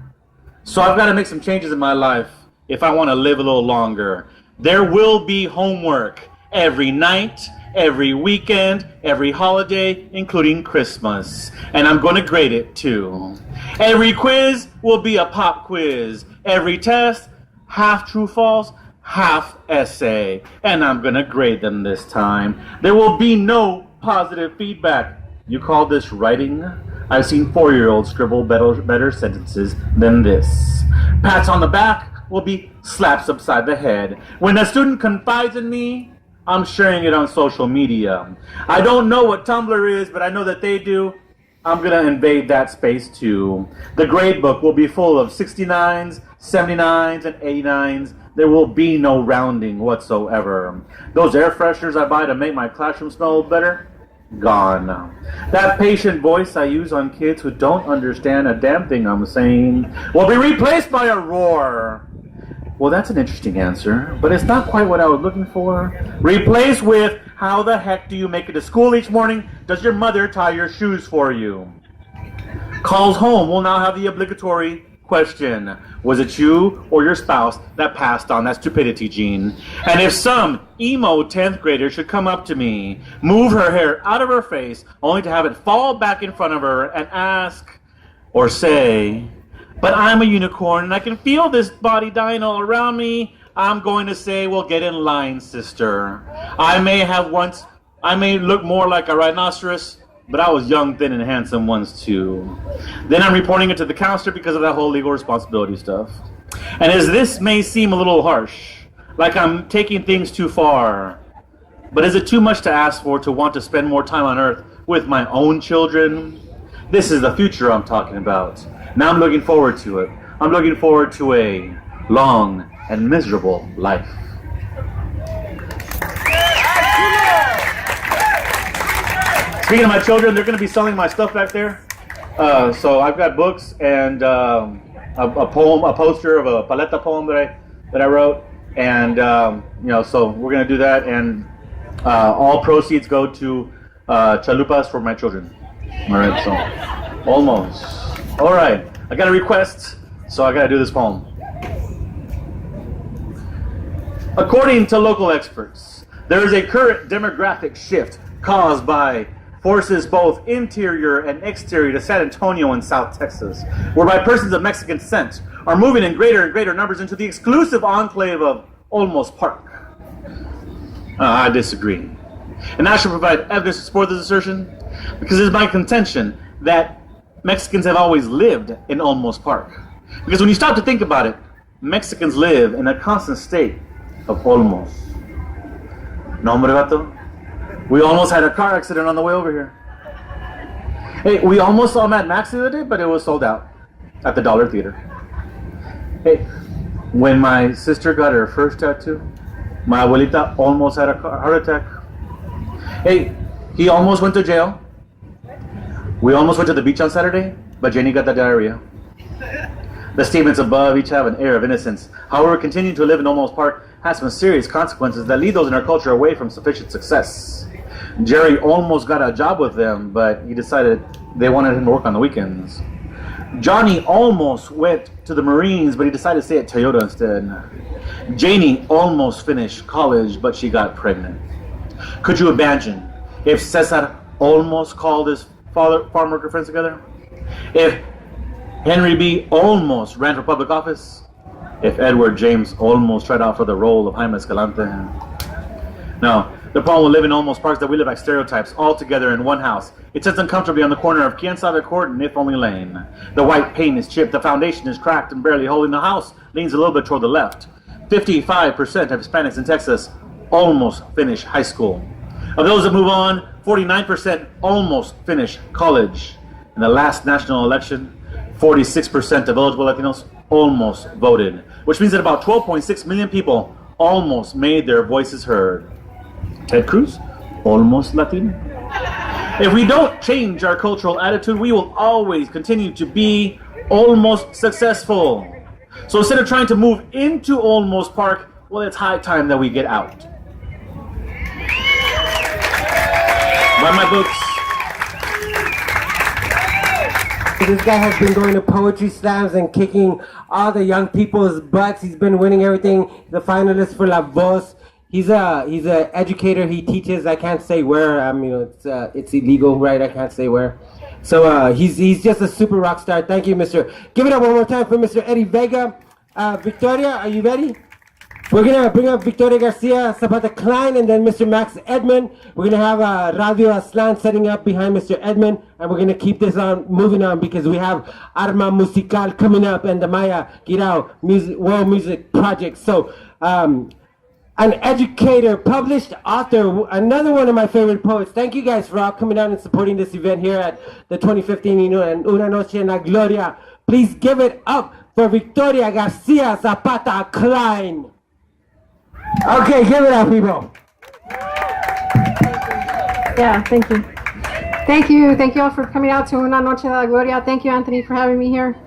So I've got to make some changes in my life if I want to live a little longer. There will be homework every night, every weekend, every holiday, including Christmas. And I'm going to grade it too. Every quiz will be a pop quiz. Every test, half true false, half essay. And I'm going to grade them this time. There will be no positive feedback. You call this writing? I've seen 4-year-olds scribble better sentences than this. Pats on the back will be slaps upside the head. When a student confides in me, I'm sharing it on social media. I don't know what Tumblr is, but I know that they do. I'm going to invade that space too. The grade book will be full of 69s, 79s, and 89s. There will be no rounding whatsoever. Those air fresheners I buy to make my classroom smell better, gone. That patient voice I use on kids who don't understand a damn thing I'm saying will be replaced by a roar. Well, that's an interesting answer, but it's not quite what I was looking for. Replace with, how the heck do you make it to school each morning? Does your mother tie your shoes for you? Calls home will now have the obligatory question. Was it you or your spouse that passed on that stupidity gene? And if some emo 10th grader should come up to me, move her hair out of her face, only to have it fall back in front of her and ask or say, but I'm a unicorn and I can feel this body dying all around me, I'm going to say, well, get in line, sister. I may look more like a rhinoceros, but I was young, thin, and handsome once too. Then I'm reporting it to the counselor because of that whole legal responsibility stuff. And as this may seem a little harsh, like I'm taking things too far, but is it too much to ask for to want to spend more time on earth with my own children? This is the future I'm talking about. Now I'm looking forward to it. I'm looking forward to a long and miserable life. Speaking of my children, they're going to be selling my stuff back there. So I've got books and a poem, a poster of a paleta poem that I wrote, and so we're going to do that, and all proceeds go to chalupas for my children. All right, so almost. All right, I got a request, so I got to do this poem. According to local experts, there is a current demographic shift caused by forces both interior and exterior to San Antonio and South Texas, whereby persons of Mexican descent are moving in greater and greater numbers into the exclusive enclave of Olmos Park. I disagree. And I should provide evidence to support this assertion, because it is my contention that Mexicans have always lived in Olmos Park. Because when you stop to think about it, Mexicans live in a constant state of Olmos. No, hombre, vato. We almost had a car accident on the way over here. Hey, we almost saw Mad Max the other day, but it was sold out at the Dollar Theater. Hey, when my sister got her first tattoo, my abuelita almost had a heart attack. Hey, he almost went to jail. We almost went to the beach on Saturday, but Jenny got the diarrhea. The statements above each have an air of innocence. However, continuing to live in Olmos Park has some serious consequences that lead those in our culture away from sufficient success. Jerry almost got a job with them, but he decided they wanted him to work on the weekends. Johnny almost went to the Marines, but he decided to stay at Toyota instead. Janie almost finished college, but she got pregnant. Could you imagine if Cesar almost called his farm worker friends together? If Henry B. almost ran for public office? If Edward James almost tried out for the role of Jaime Escalante? No. The problem with living in Olmos Park is that we live like stereotypes all together in one house. It sits uncomfortably on the corner of Quien Sabe Court and If Only Lane. The white paint is chipped, the foundation is cracked and barely holding. The house leans a little bit toward the left. 55% of Hispanics in Texas almost finish high school. Of those that move on, 49% almost finish college. In the last national election, 46% of eligible Latinos almost voted, which means that about 12.6 million people almost made their voices heard. Ted Cruz, almost Latino. If we don't change our cultural attitude, we will always continue to be almost successful. So instead of trying to move into Olmos Park, well, it's high time that we get out. Buy my books. This guy has been going to poetry slams and kicking all the young people's butts. He's been winning everything. The finalist for La Voz. He's a educator. He teaches. I can't say where. It's illegal, right? I can't say where. So he's just a super rock star. Thank you, Mr. Give it up one more time for Mr. Eddie Vega. Victoria, are you ready? We're gonna bring up Victoria Garcia, Zapata Klein, and then Mr. Max Edmond. We're gonna have Radio Aslan setting up behind Mr. Edmond, and we're gonna keep this on moving on because we have Arma Musical coming up and the Maya Girao World Music Project. So. An educator, published author, another one of my favorite poets. Thank you guys for all coming out and supporting this event here at the 2015 Una Noche en la Gloria. Please give it up for Victoria Garcia Zapata Klein. Okay, give it up, people. Yeah, thank you. Thank you. Thank you all for coming out to Una Noche en la Gloria. Thank you, Anthony, for having me here.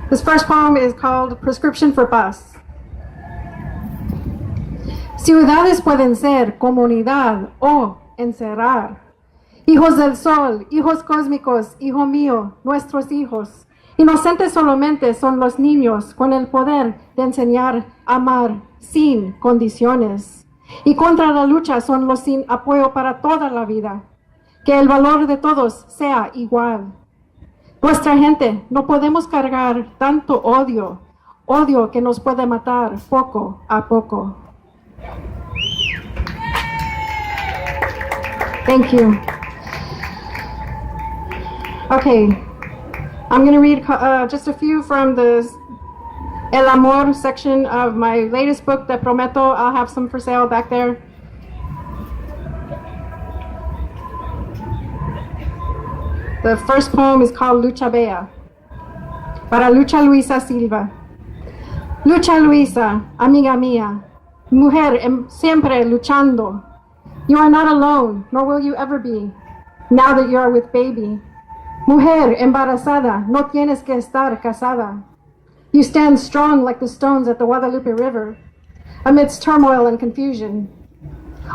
This first poem is called Prescription for Paz. Ciudades pueden ser comunidad o encerrar. Hijos del sol, hijos cósmicos, hijo mío, nuestros hijos. Inocentes solamente son los niños con el poder de enseñar a amar sin condiciones. Y contra la lucha son los sin apoyo para toda la vida. Que el valor de todos sea igual. Nuestra gente, no podemos cargar tanto odio, odio que nos puede matar poco a poco. Thank you. Okay, I'm going to read just a few from the El Amor section of my latest book, Te Prometo. I'll have some for sale back there. The first poem is called Lucha Bella. Para Lucha Luisa Silva. Lucha Luisa, amiga mía, mujer siempre luchando. You are not alone, nor will you ever be, now that you are with baby. Mujer embarazada, no tienes que estar casada. You stand strong like the stones at the Guadalupe River, amidst turmoil and confusion.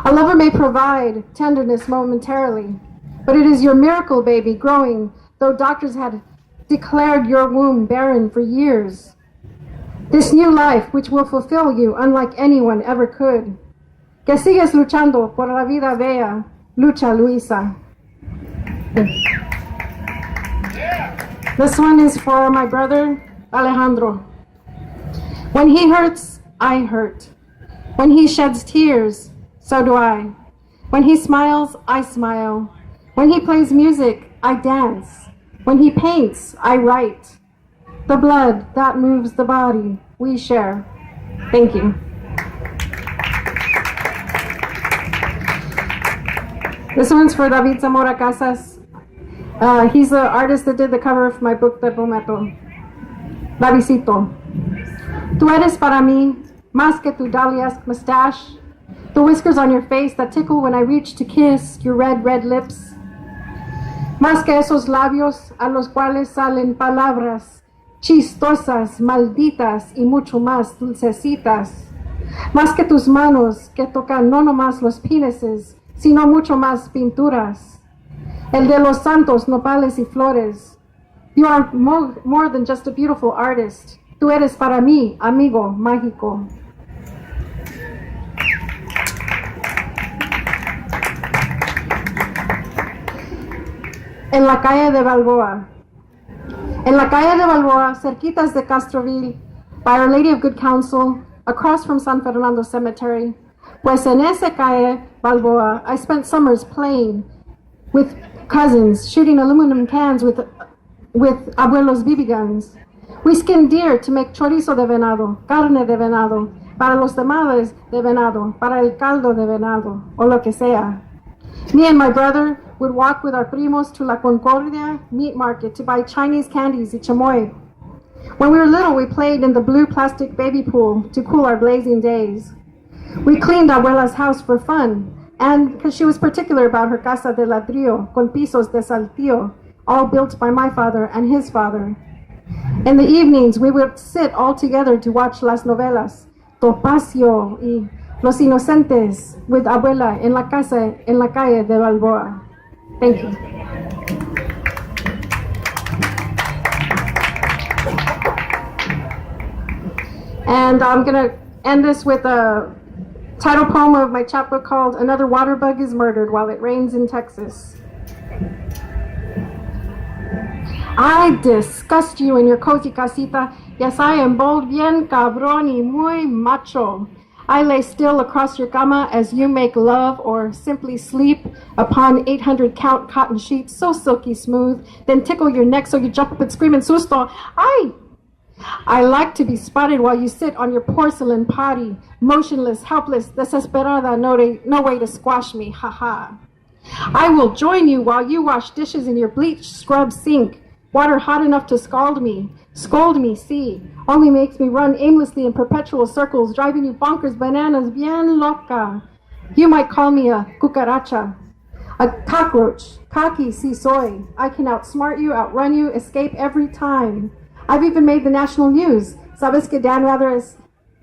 A lover may provide tenderness momentarily, but it is your miracle baby growing, though doctors had declared your womb barren for years. This new life which will fulfill you unlike anyone ever could. Que sigues luchando por la vida bella, lucha Luisa. This one is for my brother, Alejandro. When he hurts, I hurt. When he sheds tears, so do I. When he smiles, I smile. When he plays music, I dance. When he paints, I write. The blood that moves the body, we share. Thank you. This one's for David Zamora Casas. He's the artist that did the cover of my book, Te Prometo. Davidcito. Tú eres para mí más que tu dahlia-esque mustache, the whiskers on your face that tickle when I reach to kiss your red, red lips. Más que esos labios a los cuales salen palabras chistosas, malditas y mucho más dulcecitas. Más que tus manos que tocan no nomás los penises, sino mucho más pinturas. El de los santos, nopales y flores. You are more than just a beautiful artist. Tú eres para mí, amigo mágico. En la calle de Balboa. En la calle de Balboa, cerquitas de Castroville, by Our Lady of Good Counsel, across from San Fernando Cemetery. Pues en esa calle Balboa, I spent summers playing with cousins, shooting aluminum cans with abuelos BB guns. We skinned deer to make chorizo de venado, carne de venado, para los tamales de venado, para el caldo de venado, o lo que sea. Me and my brother would walk with our primos to La Concordia meat market to buy Chinese candies y chamoy. When we were little, we played in the blue plastic baby pool to cool our blazing days. We cleaned Abuela's house for fun, and because she was particular about her casa de ladrillo con pisos de saltillo, all built by my father and his father. In the evenings, we would sit all together to watch las novelas, Topacio y Los Inocentes, with Abuela en la casa en la calle de Balboa. Thank you. And I'm going to end this with a title poem of my chapbook called Another Water Bug is Murdered While It Rains in Texas. I disgust you in your cozy casita. Yes, I am bold, bien cabrón y muy macho. I lay still across your cama as you make love or simply sleep upon 800 count cotton sheets so silky smooth, then tickle your neck so you jump up and scream in susto. I like to be spotted while you sit on your porcelain potty, motionless, helpless, desesperada, no way to squash me, haha. I will join you while you wash dishes in your bleach scrub sink, water hot enough to scald me, see, only makes me run aimlessly in perpetual circles, driving you bonkers, bananas, bien loca. You might call me a cucaracha, a cockroach, cocky si soy. I can outsmart you, outrun you, escape every time. I've even made the national news. Sabes que Dan Rather es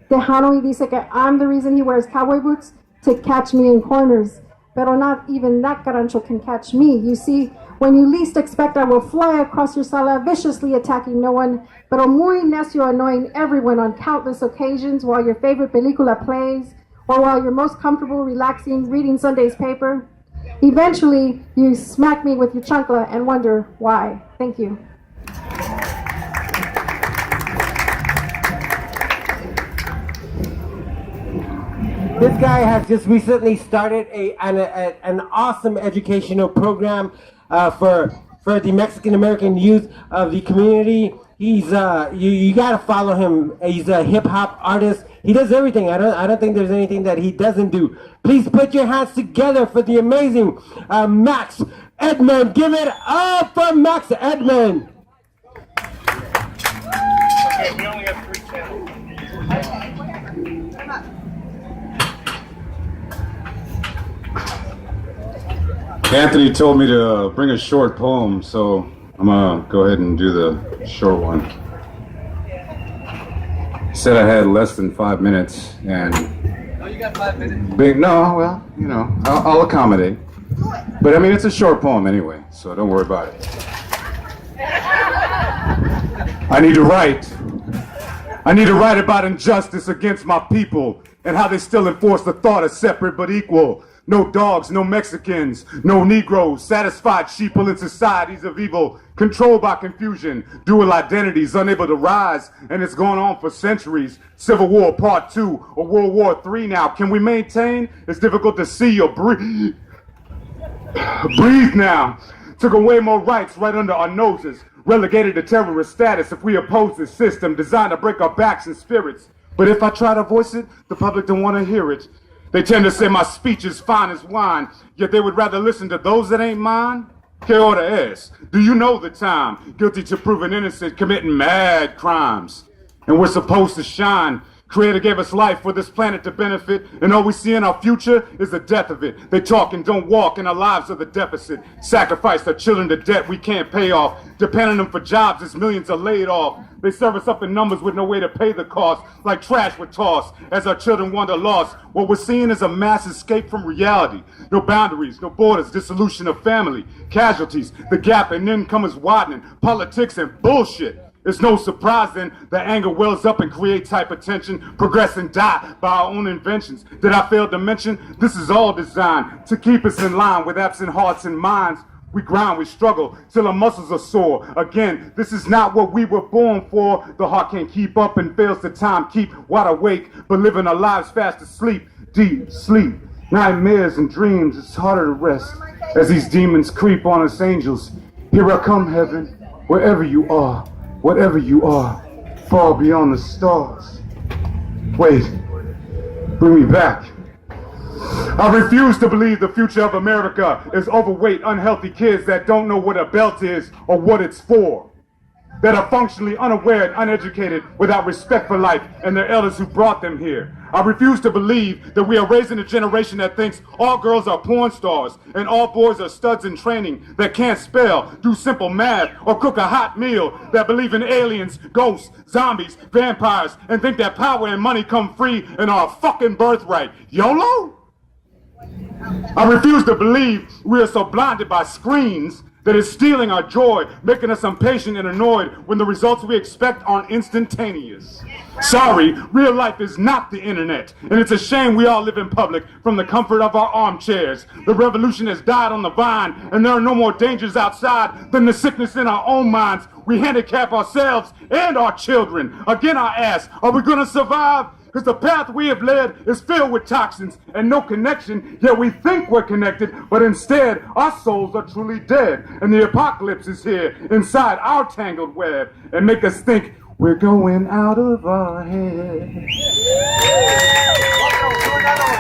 tejano y dice que I'm the reason he wears cowboy boots? To catch me in corners. Pero not even that carancho can catch me. You see, when you least expect, I will fly across your sala, viciously attacking no one, pero muy necio, annoying everyone on countless occasions while your favorite película plays, or while you're most comfortable relaxing, reading Sunday's paper. Eventually, you smack me with your chancla and wonder why. Thank you. This guy has just recently started an awesome educational program for the Mexican American youth of the community. He's you gotta follow him. He's a hip hop artist. He does everything. I don't think there's anything that he doesn't do. Please put your hands together for the amazing Max Edmond. Give it up for Max Edmond. Okay, we only have 3 channels. Anthony told me to bring a short poem, so I'm gonna go ahead and do the short one. He said I had less than 5 minutes, and Oh, you got 5 minutes? no, well, you know, I'll accommodate. But I mean, it's a short poem anyway, so don't worry about it. I need to write about injustice against my people and how they still enforce the thought of separate but equal. No dogs, no Mexicans, no Negroes, satisfied sheeple in societies of evil, controlled by confusion, dual identities, unable to rise, and it's gone on for centuries. Civil War Part 2 or World War III now. Can we maintain? It's difficult to see or breathe. Breathe now. Took away more rights right under our noses. Relegated to terrorist status if we oppose this system designed to break our backs and spirits. But if I try to voice it, the public don't want to hear it. They tend to say my speech is fine as wine, yet they would rather listen to those that ain't mine. Que hora es? Do you know the time? Guilty to proven innocent, committing mad crimes. And we're supposed to shine. Creator gave us life for this planet to benefit, and all we see in our future is the death of it. They talk and don't walk, and our lives are the deficit. Sacrifice our children to debt we can't pay off. Depend on them for jobs as millions are laid off. They serve us up in numbers with no way to pay the cost, like trash we're tossed as our children wander lost. What we're seeing is a mass escape from reality. No boundaries, no borders, dissolution of family, casualties. The gap in income is widening. Politics and bullshit. It's no surprise then that anger wells up and creates hypertension, progress and die by our own inventions. Did I fail to mention? This is all designed to keep us in line with absent hearts and minds. We grind, we struggle till our muscles are sore. Again, this is not what we were born for. The heart can't keep up and fails to time keep wide awake, but living our lives fast asleep, deep sleep. Nightmares and dreams, it's harder to rest as these demons creep on us angels. Here I come, heaven, wherever you are. Whatever you are, far beyond the stars. Wait, bring me back. I refuse to believe the future of America is overweight, unhealthy kids that don't know what a belt is or what it's for. That are functionally unaware and uneducated without respect for life and their elders who brought them here. I refuse to believe that we are raising a generation that thinks all girls are porn stars and all boys are studs in training that can't spell, do simple math, or cook a hot meal, that believe in aliens, ghosts, zombies, vampires, and think that power and money come free and are a fucking birthright. YOLO? I refuse to believe we are so blinded by screens that is stealing our joy, making us impatient and annoyed when the results we expect aren't instantaneous. Sorry, real life is not the internet, and it's a shame we all live in public from the comfort of our armchairs. The revolution has died on the vine, and there are no more dangers outside than the sickness in our own minds. We handicap ourselves and our children. Again, I ask, are we gonna survive? Because the path we have led is filled with toxins and no connection, yet we think we're connected, but instead our souls are truly dead. And the apocalypse is here inside our tangled web and make us think we're going out of our head.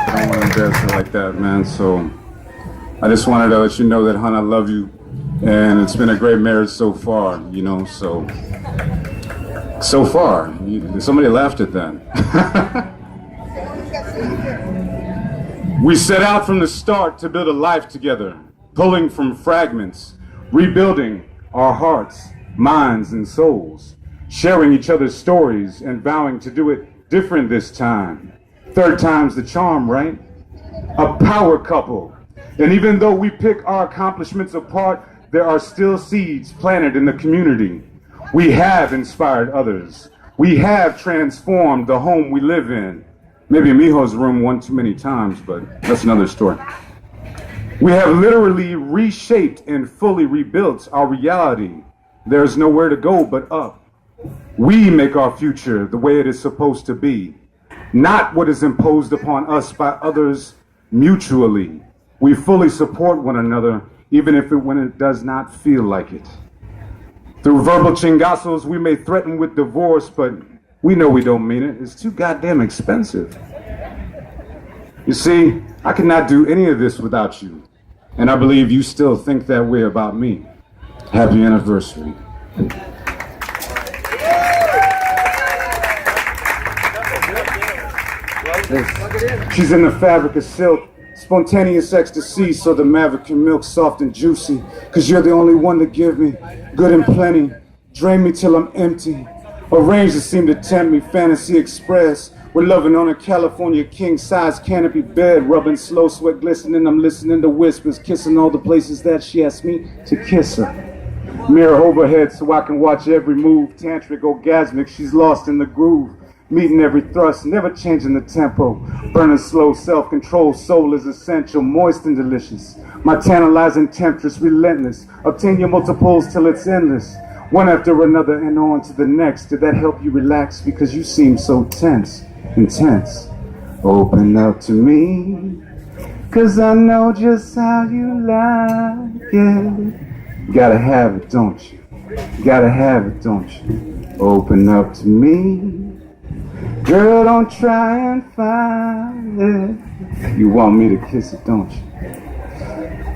I don't want to embarrass her like that, man, so I just wanted to let you know that, hon, I love you, and it's been a great marriage so far, you know, so far. Somebody laughed at that. We set out from the start to build a life together, pulling from fragments, rebuilding our hearts, minds, and souls, sharing each other's stories and vowing to do it different this time. Third time's the charm, right? A power couple. And even though we pick our accomplishments apart, there are still seeds planted in the community. We have inspired others. We have transformed the home we live in. Maybe Mijo's room one too many times, but that's another story. We have literally reshaped and fully rebuilt our reality. There's nowhere to go but up. We make our future the way it is supposed to be. not what is imposed upon us by others mutually. We fully support one another, even if when it does not feel like it. Through verbal chingazos, we may threaten with divorce, but we know we don't mean it. It's too goddamn expensive. You see, I cannot do any of this without you. And I believe you still think that way about me. Happy anniversary. She's in the fabric of silk, spontaneous ecstasy, so the maverick can milk soft and juicy. Cause you're the only one to give me good and plenty. Drain me till I'm empty. Arrange to seem to tempt me, fantasy express. We're loving on a California king-size canopy bed, rubbing slow sweat glistening. I'm listening to whispers, kissing all the places that she asked me to kiss her. Mirror overhead so I can watch every move. Tantric, orgasmic, she's lost in the groove. Meeting every thrust, never changing the tempo. Burning slow, self-control, soul is essential, moist and delicious. My tantalizing temptress, relentless. Obtain your multiples till it's endless. One after another and on to the next. Did that help you relax? Because you seem so tense, intense. Open up to me, cause I know just how you like it. Gotta have it, don't you? Gotta have it, don't you? Open up to me. Girl, don't try and find it. You want me to kiss it, don't you?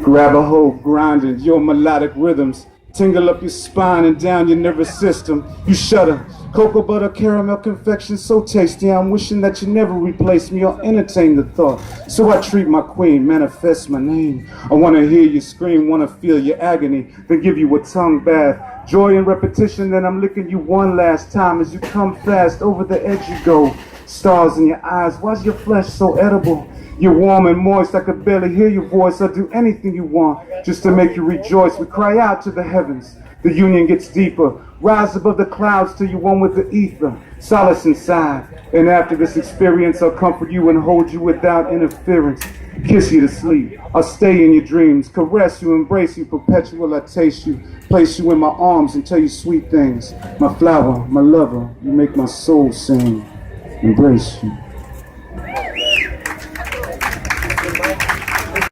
Grab a hold, grinding your melodic rhythms. Tingle up your spine and down your nervous system. You shudder. Cocoa butter caramel confection so tasty. I'm wishing that you never replace me or entertain the thought. So I treat my queen, manifest my name. I want to hear you scream, want to feel your agony, then give you a tongue bath. Joy and repetition, then I'm licking you one last time as you come fast. Over the edge you go. Stars in your eyes. Why's your flesh so edible? You're warm and moist, I could barely hear your voice. I'll do anything you want just to make you rejoice. We cry out to the heavens, the union gets deeper. Rise above the clouds till you're one with the ether. Solace inside, and after this experience I'll comfort you and hold you without interference. Kiss you to sleep, I'll stay in your dreams. Caress you, embrace you, perpetual I taste you. Place you in my arms and tell you sweet things. My flower, my lover, you make my soul sing. Embrace you.